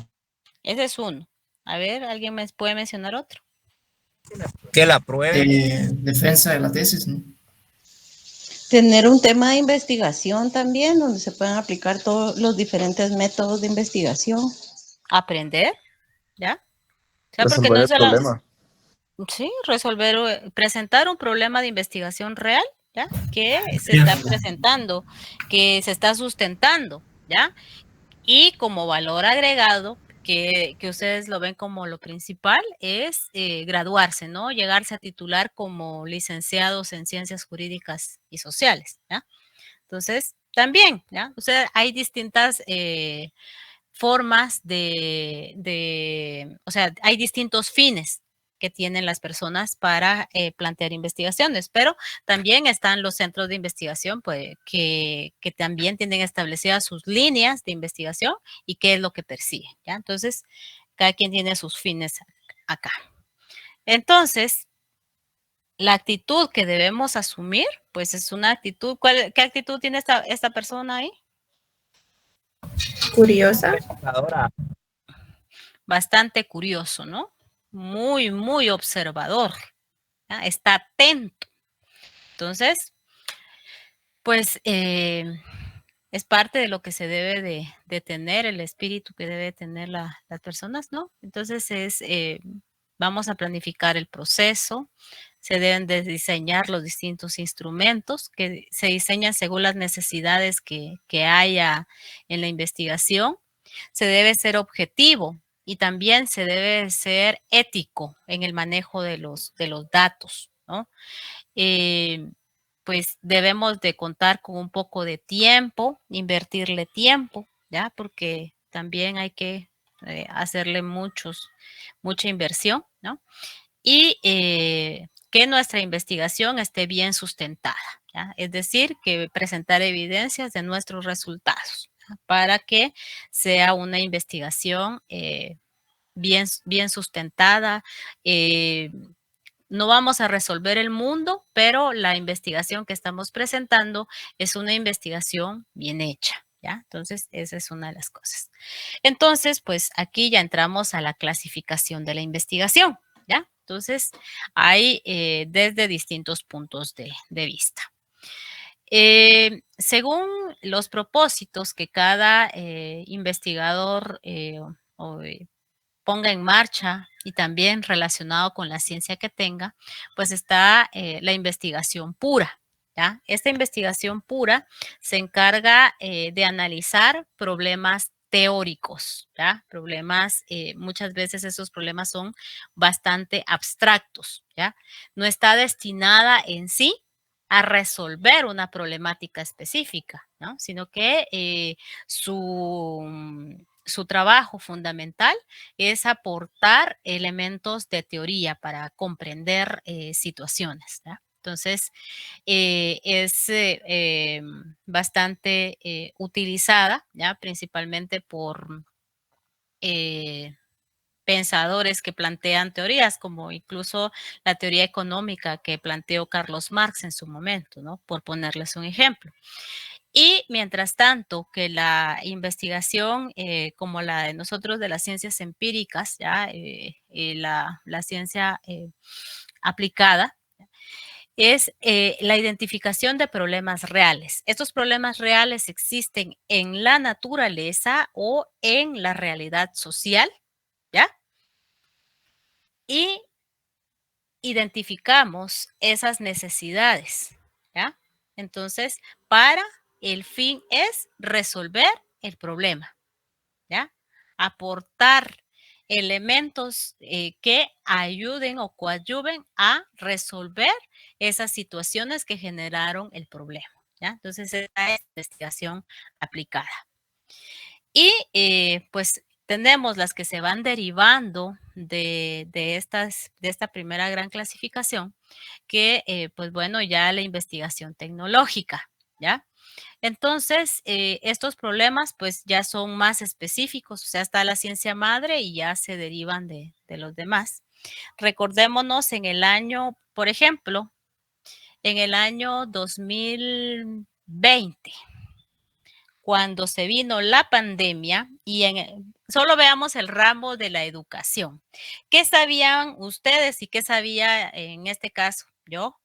Ese es uno. A ver, ¿alguien me puede mencionar otro? Que la pruebe. Defensa de la tesis, ¿no? Tener un tema de investigación también, donde se puedan aplicar todos los diferentes métodos de investigación. Aprender, ¿ya? O sea, resolver el problema. Sí, presentar un problema de investigación real, ¿ya? Que se está presentando, que se está sustentando, ¿ya? Y como valor agregado, que ustedes lo ven como lo principal, es graduarse, ¿no? Llegarse a titular como licenciados en Ciencias Jurídicas y Sociales, ¿ya? Entonces, también, ¿ya? O sea, hay distintas formas o sea, hay distintos fines que tienen las personas para plantear investigaciones, pero también están los centros de investigación pues, que también tienen establecidas sus líneas de investigación y qué es lo que persiguen, ¿ya? Entonces, cada quien tiene sus fines acá. Entonces, la actitud que debemos asumir, pues es una actitud, ¿qué actitud tiene esta persona ahí? Curiosa. Bastante curioso, ¿no? Muy, muy observador, ¿ya? Está atento. Entonces, pues es parte de lo que se debe de tener, el espíritu que debe tener las personas, ¿no? Entonces vamos a planificar el proceso, se deben de diseñar los distintos instrumentos que se diseñan según las necesidades que haya en la investigación, se debe ser objetivo, y también se debe ser ético en el manejo de los datos, ¿no? Pues debemos de contar con un poco de tiempo, invertirle tiempo, ¿ya? Porque también hay que hacerle mucha inversión, ¿no? Y que nuestra investigación esté bien sustentada, ¿ya? Es decir, que presentar evidencias de nuestros resultados, ¿ya? Para que sea una investigación bien sustentada. No vamos a resolver el mundo, pero la investigación que estamos presentando es una investigación bien hecha, ¿ya? Entonces, esa es una de las cosas. Entonces, pues aquí ya entramos a la clasificación de la investigación, ¿ya? Entonces, hay desde distintos puntos de vista. Según los propósitos que cada investigador ponga en marcha y también relacionado con la ciencia que tenga, pues está la investigación pura. ¿Ya? Esta investigación pura se encarga de analizar problemas teóricos, ¿ya? Problemas, muchas veces esos problemas son bastante abstractos, ¿ya? No está destinada en sí a resolver una problemática específica, ¿no? Sino que su trabajo fundamental es aportar elementos de teoría para comprender situaciones, ¿ya? Entonces, es bastante utilizada, ¿ya? Principalmente por pensadores que plantean teorías, como incluso la teoría económica que planteó Carlos Marx en su momento, ¿no? Por ponerles un ejemplo. Y mientras tanto, que la investigación, como la de nosotros de las ciencias empíricas, ¿ya? La ciencia aplicada, es la identificación de problemas reales. Estos problemas reales existen en la naturaleza o en la realidad social, ¿ya? Y identificamos esas necesidades, ¿ya? Entonces, el fin es resolver el problema, ¿ya? Aportar elementos que ayuden o coadyuven a resolver esas situaciones que generaron el problema, ¿ya? Entonces, esa es investigación aplicada. Y pues tenemos las que se van derivando de esta primera gran clasificación, que pues bueno, ya la investigación tecnológica, ¿ya? Entonces, estos problemas pues ya son más específicos, o sea, está la ciencia madre y ya se derivan de los demás. Recordémonos en el año, por ejemplo, en el año 2020, cuando se vino la pandemia y solo veamos el ramo de la educación. ¿Qué sabían ustedes y qué sabía en este caso yo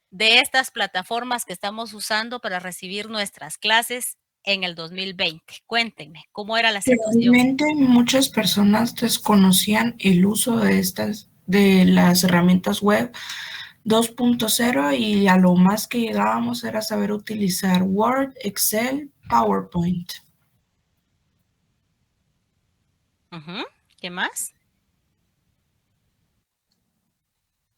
de estas plataformas que estamos usando para recibir nuestras clases en el 2020? Cuéntenme, ¿cómo era la situación? Realmente muchas personas desconocían el uso de las herramientas web 2.0 y a lo más que llegábamos era saber utilizar Word, Excel, PowerPoint. ¿Qué más?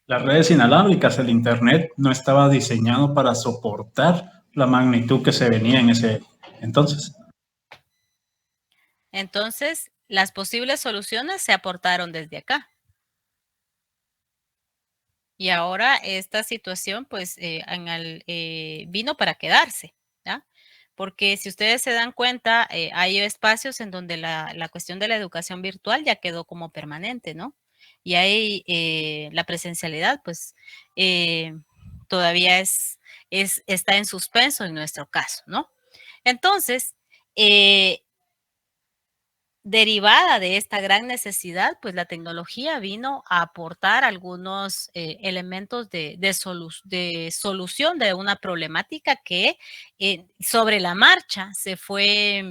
Las redes inalámbricas, el Internet, no estaba diseñado para soportar la magnitud que se venía en ese entonces. Entonces, las posibles soluciones se aportaron desde acá. Y ahora esta situación, pues, vino para quedarse, ¿ya? Porque si ustedes se dan cuenta, hay espacios en donde la cuestión de la educación virtual ya quedó como permanente, ¿no? Y hay la presencialidad, pues, todavía está en suspenso en nuestro caso, ¿no? Entonces, derivada de esta gran necesidad, pues la tecnología vino a aportar algunos elementos de solución de una problemática que sobre la marcha se fue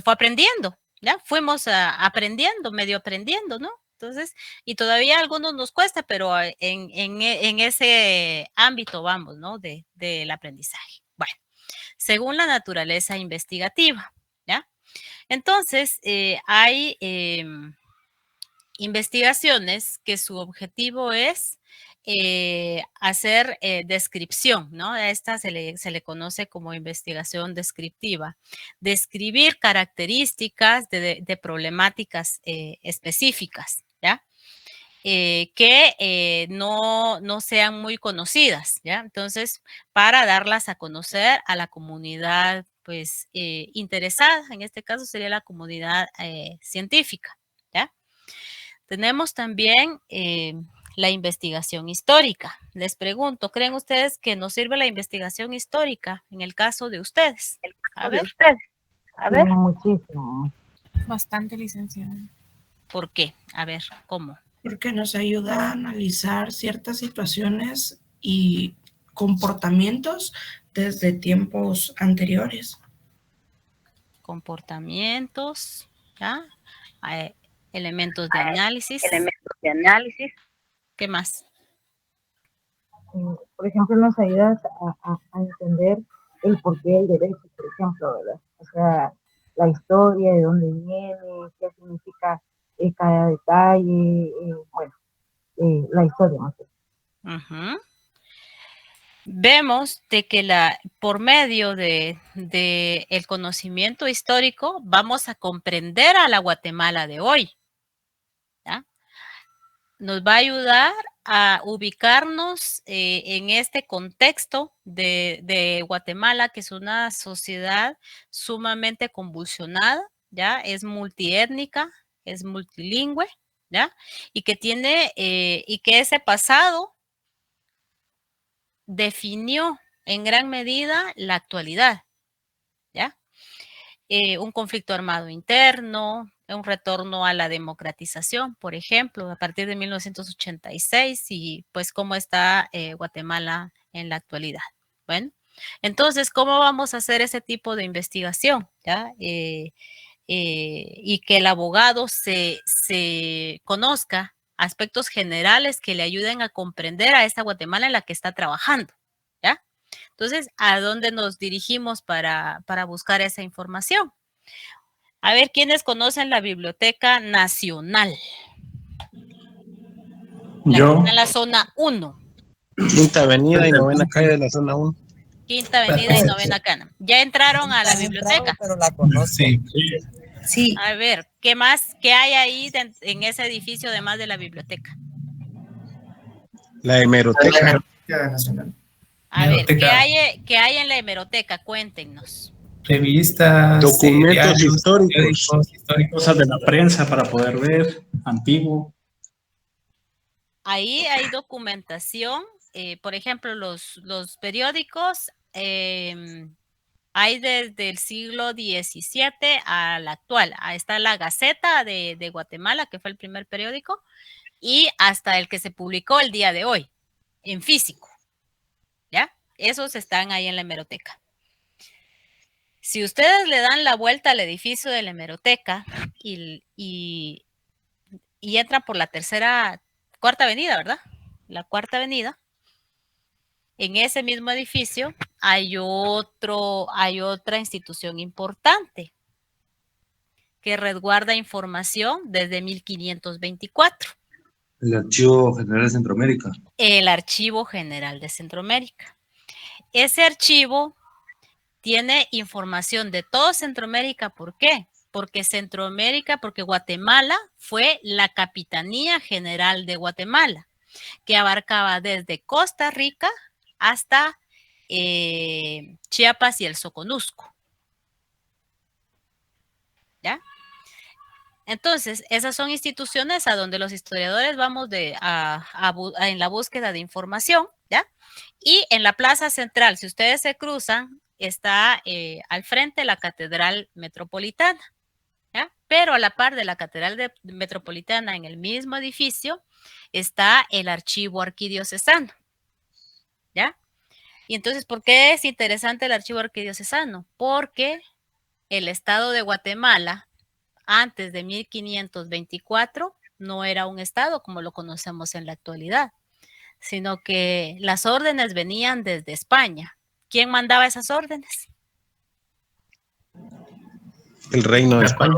aprendiendo, ¿ya? Fuimos aprendiendo, medio aprendiendo, ¿no? Entonces, y todavía a algunos nos cuesta, pero en ese ámbito vamos, ¿no? Del aprendizaje. Bueno, según la naturaleza investigativa, ¿ya? Entonces, hay investigaciones que su objetivo es hacer descripción, ¿no? A esta se le conoce como investigación descriptiva. Describir características de problemáticas específicas, ¿ya? Que no sean muy conocidas, ¿ya? Entonces, para darlas a conocer a la comunidad, pues, interesada, en este caso sería la comunidad científica, ¿ya? Tenemos también la investigación histórica. Les pregunto, ¿creen ustedes que nos sirve la investigación histórica en el caso de ustedes? A ver. Muchísimo. Bastante, licenciada. ¿Por qué? A ver, ¿cómo? Porque nos ayuda a analizar ciertas situaciones y comportamientos desde tiempos anteriores. Comportamientos, ¿ya? elementos de análisis. ¿Qué más? Por ejemplo, nos ayudas a entender el porqué del derecho, por ejemplo, ¿verdad? O sea, la historia, de dónde viene, qué significa cada detalle, bueno, la historia, no sé. Vemos de que por medio de el conocimiento histórico vamos a comprender a la Guatemala de hoy. ¿Ya? Nos va a ayudar a ubicarnos en este contexto de Guatemala, que es una sociedad sumamente convulsionada, ¿ya? Es multiétnica, es multilingüe, ¿ya? Y que tiene, y que ese pasado definió en gran medida la actualidad, ¿ya? Un conflicto armado interno, un retorno a la democratización, por ejemplo, a partir de 1986 y pues cómo está Guatemala en la actualidad. Bueno, entonces, ¿cómo vamos a hacer ese tipo de investigación? ¿Ya? Y que el abogado se conozca aspectos generales que le ayuden a comprender a esta Guatemala en la que está trabajando, ¿ya? Entonces, ¿a dónde nos dirigimos para buscar esa información? A ver, ¿quiénes conocen la Biblioteca Nacional? Yo. En la zona 1. Quinta Avenida y Novena Calle de la zona 1. Quinta Avenida y Novena Cana. ¿Ya entraron a la biblioteca? Pero la conozco. Sí. A ver, ¿qué más? ¿Qué hay ahí en ese edificio además de la biblioteca? La hemeroteca. A ver, ¿qué hay en la hemeroteca? Cuéntenos. Revistas, documentos diarios, históricos. Cosas de la prensa para poder ver, antiguo. Ahí hay documentación, por ejemplo, los periódicos hay desde el siglo XVII al actual. Ahí está la Gaceta de Guatemala, que fue el primer periódico, y hasta el que se publicó el día de hoy, en físico. ¿Ya? Esos están ahí en la hemeroteca. Si ustedes le dan la vuelta al edificio de la hemeroteca y entran por la cuarta avenida, ¿verdad? La cuarta avenida. En ese mismo edificio hay otra institución importante que resguarda información desde 1524. El Archivo General de Centroamérica. El Archivo General de Centroamérica. Ese archivo tiene información de todo Centroamérica. ¿Por qué? Porque Guatemala fue la Capitanía General de Guatemala, que abarcaba desde Costa Rica hasta Chiapas y el Soconusco. ¿Ya? Entonces, esas son instituciones a donde los historiadores vamos en la búsqueda de información, ¿ya? Y en la plaza central, si ustedes se cruzan, está al frente la Catedral Metropolitana, ¿ya? Pero a la par de la Catedral Metropolitana, en el mismo edificio, está el Archivo Arquidiocesano, ¿ya? Y entonces, ¿por qué es interesante el Archivo Arquidiocesano? Porque el Estado de Guatemala, antes de 1524, no era un Estado como lo conocemos en la actualidad, sino que las órdenes venían desde España. ¿Quién mandaba esas órdenes? El Reino de España.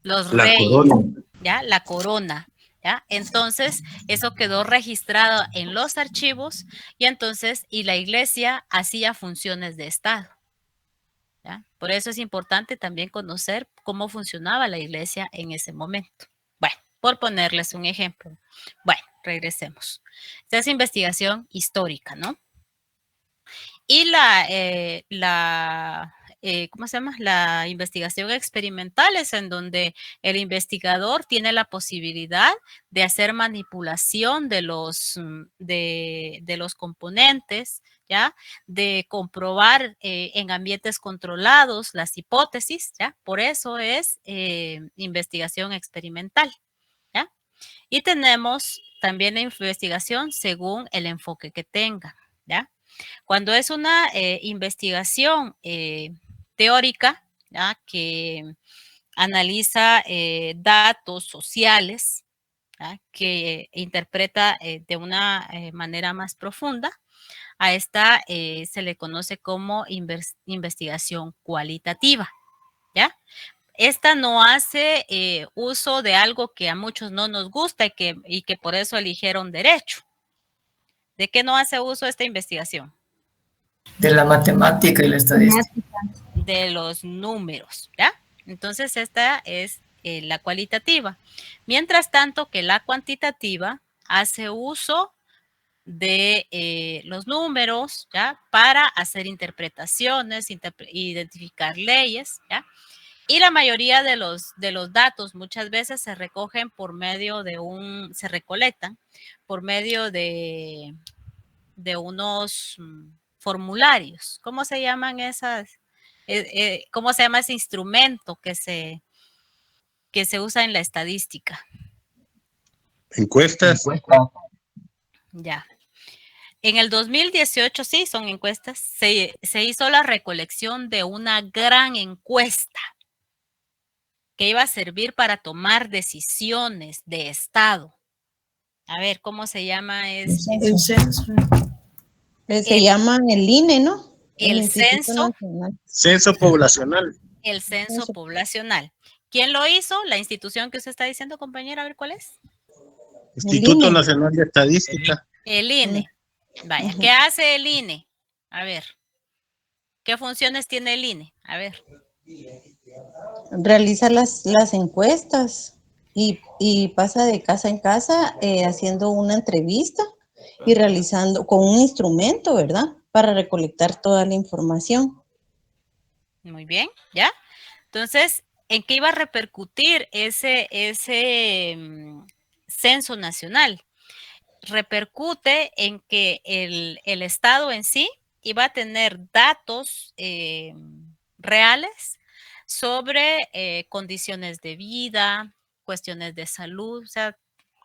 Los La reyes, corona. ¿ya? La corona. ¿Ya? Entonces, eso quedó registrado en los archivos y la iglesia hacía funciones de Estado. ¿Ya? Por eso es importante también conocer cómo funcionaba la iglesia en ese momento. Bueno, por ponerles un ejemplo. Bueno, regresemos. Esta es investigación histórica, ¿no? Y ¿cómo se llama? La investigación experimental es en donde el investigador tiene la posibilidad de hacer manipulación de los componentes, ¿ya? De comprobar en ambientes controlados las hipótesis, ¿ya? Por eso es investigación experimental, ¿ya? Y tenemos también la investigación según el enfoque que tenga, ¿ya? Cuando es una investigación teórica, ¿ya? Que analiza datos sociales, ¿ya? Que interpreta de una manera más profunda. A esta se le conoce como investigación cualitativa, ¿ya? Esta no hace uso de algo que a muchos no nos gusta y que por eso eligieron derecho. ¿De qué no hace uso esta investigación? De la matemática y la estadística. De los números, ¿ya? Entonces esta es la cualitativa. Mientras tanto que la cuantitativa hace uso de los números, ¿ya? Para hacer interpretaciones, identificar leyes, ¿ya? Y la mayoría de los datos muchas veces se recogen por medio de se recolectan por medio de unos formularios. ¿Cómo se llaman esas? ¿Cómo se llama ese instrumento que se usa en la estadística? Encuestas. Ya. En el 2018, sí, son encuestas, se hizo la recolección de una gran encuesta que iba a servir para tomar decisiones de Estado. A ver, ¿cómo se llama eso? El censo. Se llama el INE, ¿no? El censo. Censo poblacional. El censo poblacional. ¿Quién lo hizo? La institución que usted está diciendo, compañera, a ver cuál es. Instituto Nacional de Estadística. El INE. Vaya, ¿qué hace el INE? A ver. ¿Qué funciones tiene el INE? A ver. Realiza las encuestas y pasa de casa en casa haciendo una entrevista y realizando con un instrumento, ¿verdad? Para recolectar toda la información. Muy bien, ¿ya? Entonces, ¿en qué iba a repercutir ese censo nacional? Repercute en que el Estado en sí iba a tener datos reales sobre condiciones de vida, cuestiones de salud, o sea,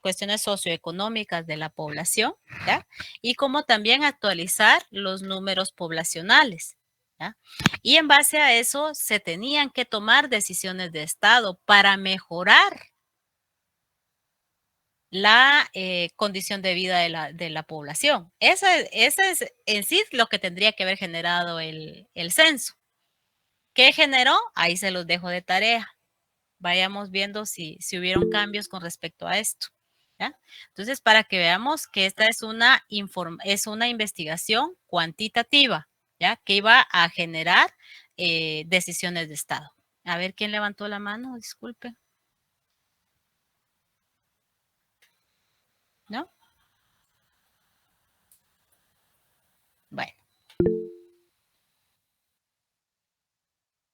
cuestiones socioeconómicas de la población, ¿ya? Y como también actualizar los números poblacionales, ¿ya? Y en base a eso se tenían que tomar decisiones de Estado para mejorar la condición de vida de la población. Eso es en sí lo que tendría que haber generado el censo. ¿Qué generó? Ahí se los dejo de tarea. Vayamos viendo si hubieron cambios con respecto a esto, ¿ya? Entonces, para que veamos que esta es una investigación cuantitativa, ¿ya? Que iba a generar decisiones de Estado. A ver, ¿quién levantó la mano? Disculpe. ¿No? Bueno.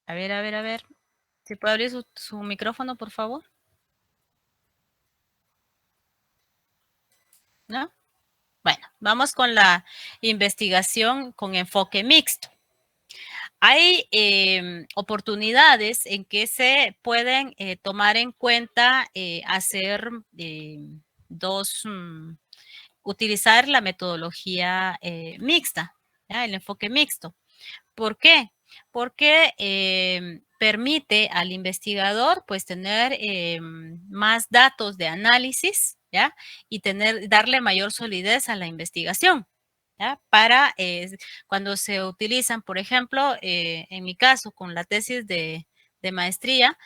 A ver. ¿Se puede abrir su micrófono, por favor? ¿No? Bueno, vamos con la investigación con enfoque mixto. Hay oportunidades en que se pueden tomar en cuenta hacer utilizar la metodología mixta, ¿ya? El enfoque mixto. ¿Por qué? Porque permite al investigador pues tener más datos de análisis, ¿ya? Y darle mayor solidez a la investigación, ¿ya? Para cuando se utilizan, por ejemplo, en mi caso con la tesis de maestría,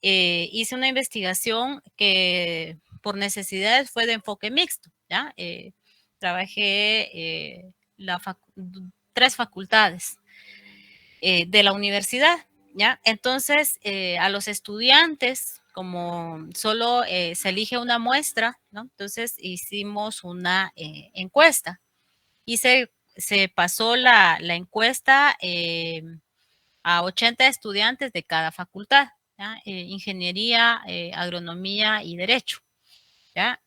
hice una investigación que por necesidades fue de enfoque mixto, ¿ya? Trabajé 3 facultades de la universidad, ¿ya? Entonces, a los estudiantes, como solo se elige una muestra, ¿no? Entonces, hicimos una encuesta y se pasó la encuesta a 80 estudiantes de cada facultad, ¿ya? Ingeniería, agronomía y derecho, ¿ya?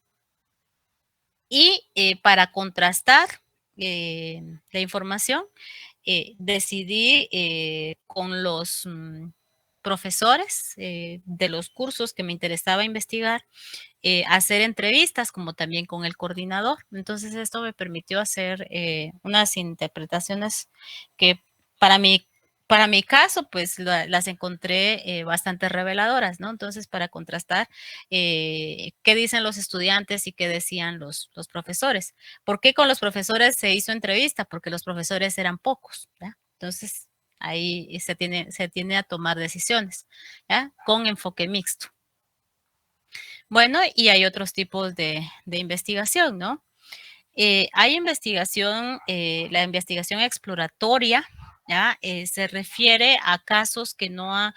Y para contrastar la información, decidí con los profesores de los cursos que me interesaba investigar, hacer entrevistas como también con el coordinador. Entonces esto me permitió hacer unas interpretaciones que para mi para mi caso, pues las encontré bastante reveladoras, ¿no? Entonces, para contrastar qué dicen los estudiantes y qué decían los profesores. ¿Por qué con los profesores se hizo entrevista? Porque los profesores eran pocos, ¿ya? Entonces, ahí se tiene a tomar decisiones, ¿ya? Con enfoque mixto. Bueno, y hay otros tipos de investigación, ¿no? Hay investigación, la investigación exploratoria, ¿ya? Se refiere a casos que no a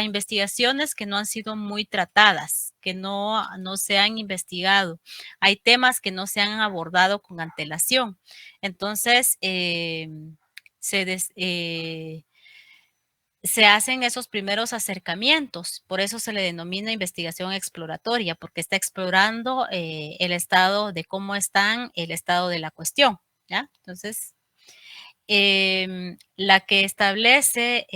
investigaciones que no han sido muy tratadas, que no se han investigado. Hay temas que no se han abordado con antelación. Entonces, se hacen esos primeros acercamientos, por eso se le denomina investigación exploratoria, porque está explorando el estado de cómo están, el estado de la cuestión, ¿ya? Entonces, la que establece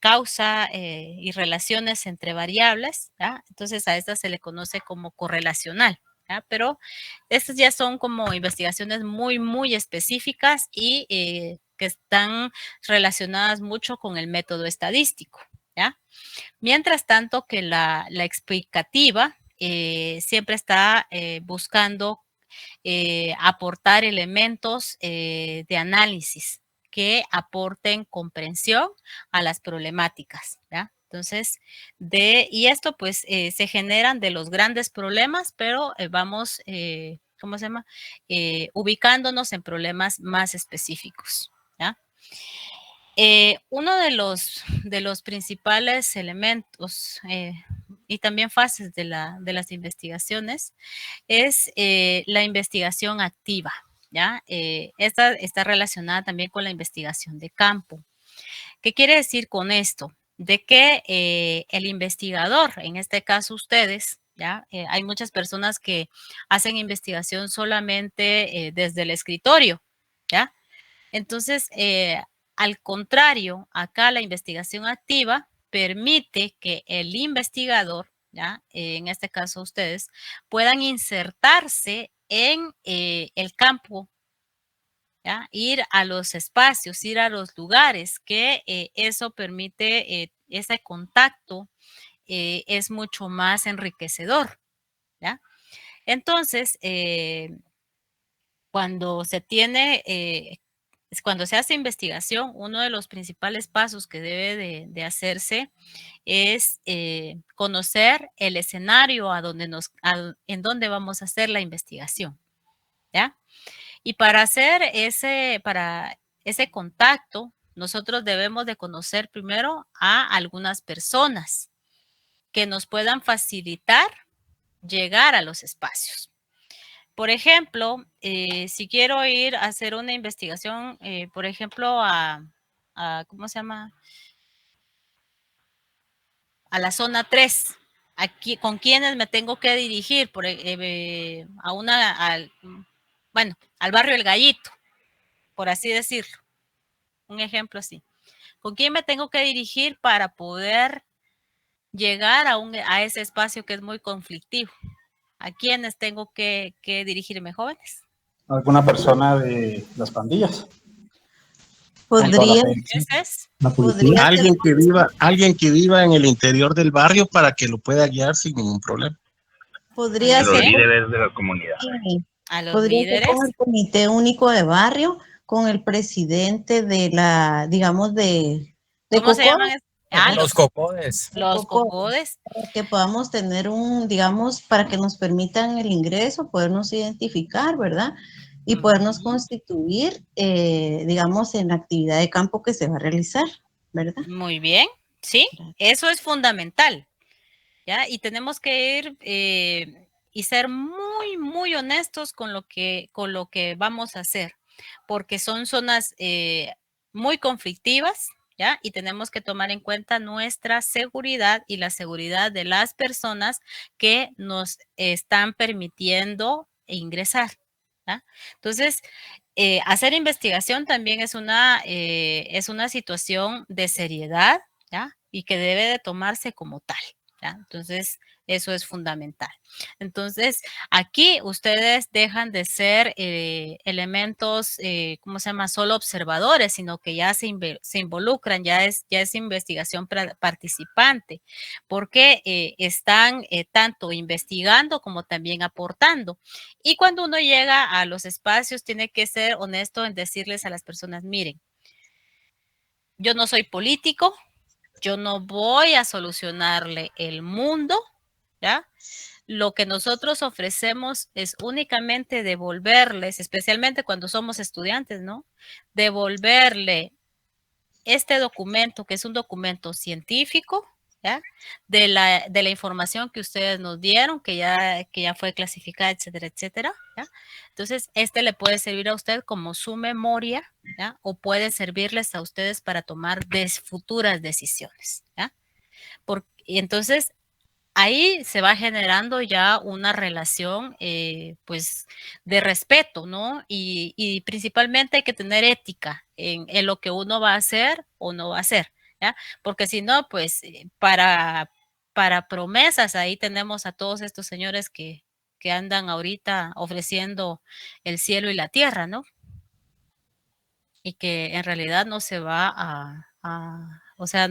causa y relaciones entre variables, ¿ya? Entonces a esta se le conoce como correlacional, ¿ya? Pero estas ya son como investigaciones muy, muy específicas y que están relacionadas mucho con el método estadístico, ¿ya? Mientras tanto que la explicativa siempre está buscando aportar elementos de análisis que aporten comprensión a las problemáticas, ¿ya? Entonces, y esto pues se generan de los grandes problemas, pero vamos, ¿cómo se llama? Ubicándonos en problemas más específicos, ¿ya? Uno de los principales elementos y también fases de las investigaciones es la investigación activa, ¿ya? Esta está relacionada también con la investigación de campo. ¿Qué quiere decir con esto? De que el investigador, en este caso ustedes, ¿ya? Hay muchas personas que hacen investigación solamente desde el escritorio, ¿ya? Entonces, al contrario, acá la investigación activa permite que el investigador, ¿ya? En este caso ustedes, puedan insertarse en el campo, ¿ya? Ir a los espacios, ir a los lugares, que eso permite, ese contacto es mucho más enriquecedor, ¿ya? Entonces, cuando se tiene cuando se hace investigación, uno de los principales pasos que debe de hacerse es conocer el escenario en donde vamos a hacer la investigación, ¿ya? Y para hacer ese contacto, nosotros debemos de conocer primero a algunas personas que nos puedan facilitar llegar a los espacios. Por ejemplo, si quiero ir a hacer una investigación, por ejemplo, ¿cómo se llama? A la zona 3. Aquí, ¿con quiénes me tengo que dirigir? Al barrio El Gallito, por así decirlo. Un ejemplo así. ¿Con quién me tengo que dirigir para poder llegar a ese espacio que es muy conflictivo? ¿A quiénes tengo que dirigirme, jóvenes? ¿Alguna persona de las pandillas? Podría, Alguien que viva en el interior del barrio para que lo pueda guiar sin ningún problema. Podría Los ser, líderes de la comunidad. A los podría líderes. ser con el comité único de barrio, con el presidente de la, digamos, de ¿Cómo se llaman? Los cocodes. Los cocodes. Para que podamos tener digamos, para que nos permitan el ingreso, podernos identificar, ¿verdad? Y podernos constituir, digamos, en la actividad de campo que se va a realizar, ¿verdad? Muy bien, sí, eso es fundamental, ¿ya? Y tenemos que ir y ser muy, muy honestos con lo que vamos a hacer, porque son zonas muy conflictivas, ¿ya? Y tenemos que tomar en cuenta nuestra seguridad y la seguridad de las personas que nos están permitiendo ingresar, ¿ya? Entonces, hacer investigación también es una situación de seriedad, ¿ya? Y que debe de tomarse como tal, ¿ya? Entonces, eso es fundamental. Entonces, aquí ustedes dejan de ser elementos, ¿cómo se llama? Solo observadores, sino que ya se involucran, ya es investigación participante, porque están tanto investigando como también aportando. Y cuando uno llega a los espacios, tiene que ser honesto en decirles a las personas, miren, yo no soy político, yo no voy a solucionarle el mundo, ¿ya? Lo que nosotros ofrecemos es únicamente devolverles, especialmente cuando somos estudiantes, ¿no? Devolverle este documento, que es un documento científico, ¿ya? De la información que ustedes nos dieron, que ya fue clasificada, etcétera, etcétera, ¿ya? Entonces, le puede servir a usted como su memoria, ¿ya? O puede servirles a ustedes para tomar futuras decisiones, ¿ya? Y entonces, ahí se va generando ya una relación, pues, de respeto, ¿no? Y principalmente hay que tener ética en lo que uno va a hacer o no va a hacer, ¿ya? Porque si no, pues, para promesas, ahí tenemos a todos estos señores que andan ahorita ofreciendo el cielo y la tierra, ¿no? Y que en realidad no se va o sea,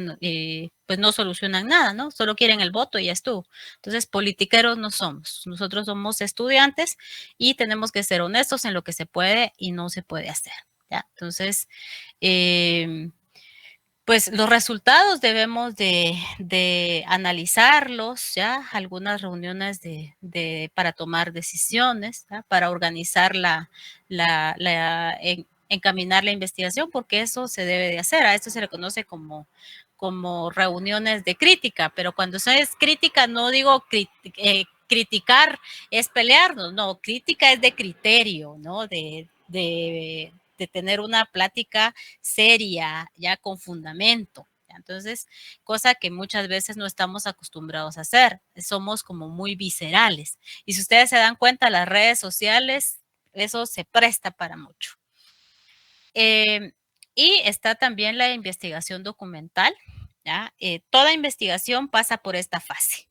pues no solucionan nada, ¿no? Solo quieren el voto y ya estuvo. Entonces, politiqueros no somos. Nosotros somos estudiantes y tenemos que ser honestos en lo que se puede y no se puede hacer, ¿ya? Entonces, pues los resultados debemos de analizarlos, ¿ya? Algunas reuniones para tomar decisiones, ¿ya? Para organizar encaminar la investigación, porque eso se debe de hacer. A esto se le conoce como reuniones de crítica, pero cuando eso es crítica, no digo criticar es pelearnos, no, crítica es de criterio, ¿no? De tener una plática seria, ya con fundamento. ¿Ya? Entonces, cosa que muchas veces no estamos acostumbrados a hacer, somos como muy viscerales. Y si ustedes se dan cuenta, las redes sociales, eso se presta para mucho. Y está también la investigación documental, ¿ya? Toda investigación pasa por esta fase.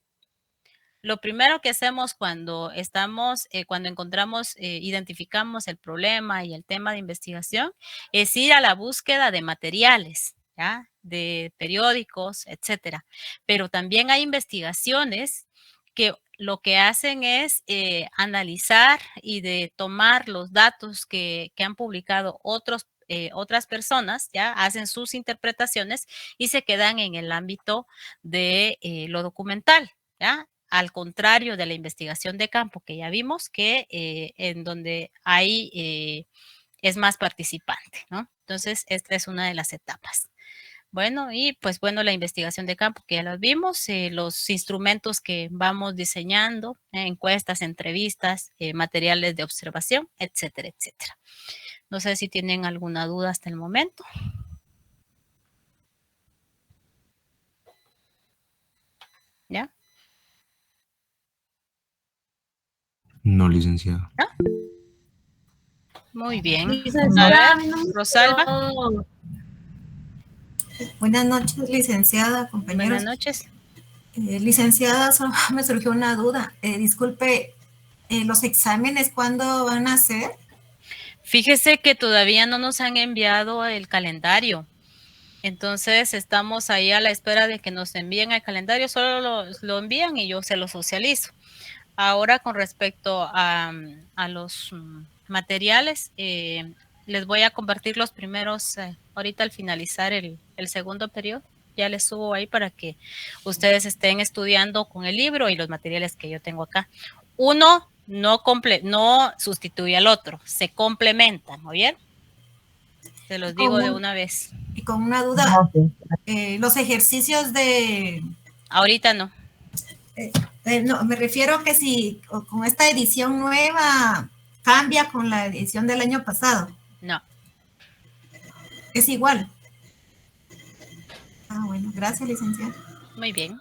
Lo primero que hacemos cuando encontramos, identificamos el problema y el tema de investigación, es ir a la búsqueda de materiales, ¿ya? De periódicos, etcétera. Pero también hay investigaciones que lo que hacen es analizar y de tomar los datos que han publicado otras personas, ya hacen sus interpretaciones y se quedan en el ámbito de lo documental, ¿ya? Al contrario de la investigación de campo que ya vimos que en donde hay es más participante, ¿no? Entonces, esta es una de las etapas. Bueno, y pues bueno, la investigación de campo que ya las vimos, los instrumentos que vamos diseñando, encuestas, entrevistas, materiales de observación, etcétera, etcétera. No sé si tienen alguna duda hasta el momento. ¿Ya? No, licenciada. ¿No? Muy bien. Licenciada, A ver, Rosalba. Buenas noches, licenciada, compañeros. Buenas noches. Licenciada, solo me surgió una duda. Disculpe, ¿los exámenes cuándo van a ser? Fíjese que todavía no nos han enviado el calendario. Entonces, estamos ahí a la espera de que nos envíen el calendario. Solo lo envían y yo se lo socializo. Ahora, con respecto a los materiales, les voy a compartir los primeros, ahorita al finalizar el segundo periodo. Ya les subo ahí para que ustedes estén estudiando con el libro y los materiales que yo tengo acá. Uno no sustituye al otro, se complementan, ¿no bien? Se los digo de una vez. Y con una duda, los ejercicios de... Ahorita no. No, me refiero que si con esta edición nueva cambia con la edición del año pasado. No. Es igual. Ah, bueno, gracias, licenciada. Muy bien.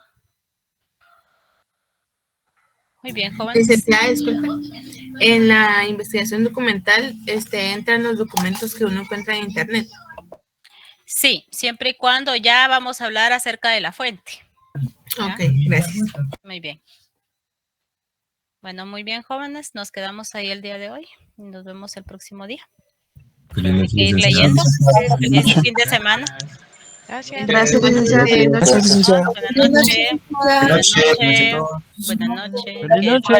Muy bien, joven. Licenciada, disculpe. En la investigación documental entran los documentos que uno encuentra en internet. Sí, siempre y cuando ya vamos a hablar acerca de la fuente. ¿Ya? Ok, gracias. Muy bien. Bueno, muy bien, jóvenes. Nos quedamos ahí el día de hoy. Nos vemos el próximo día. Feliz noche, Hay que ir licenciada. leyendo. Feliz fin de semana. Gracias. Gracias, licenciada. Buenas noches. Buenas noches. Buenas noches. Buenas noches. Feliz noche.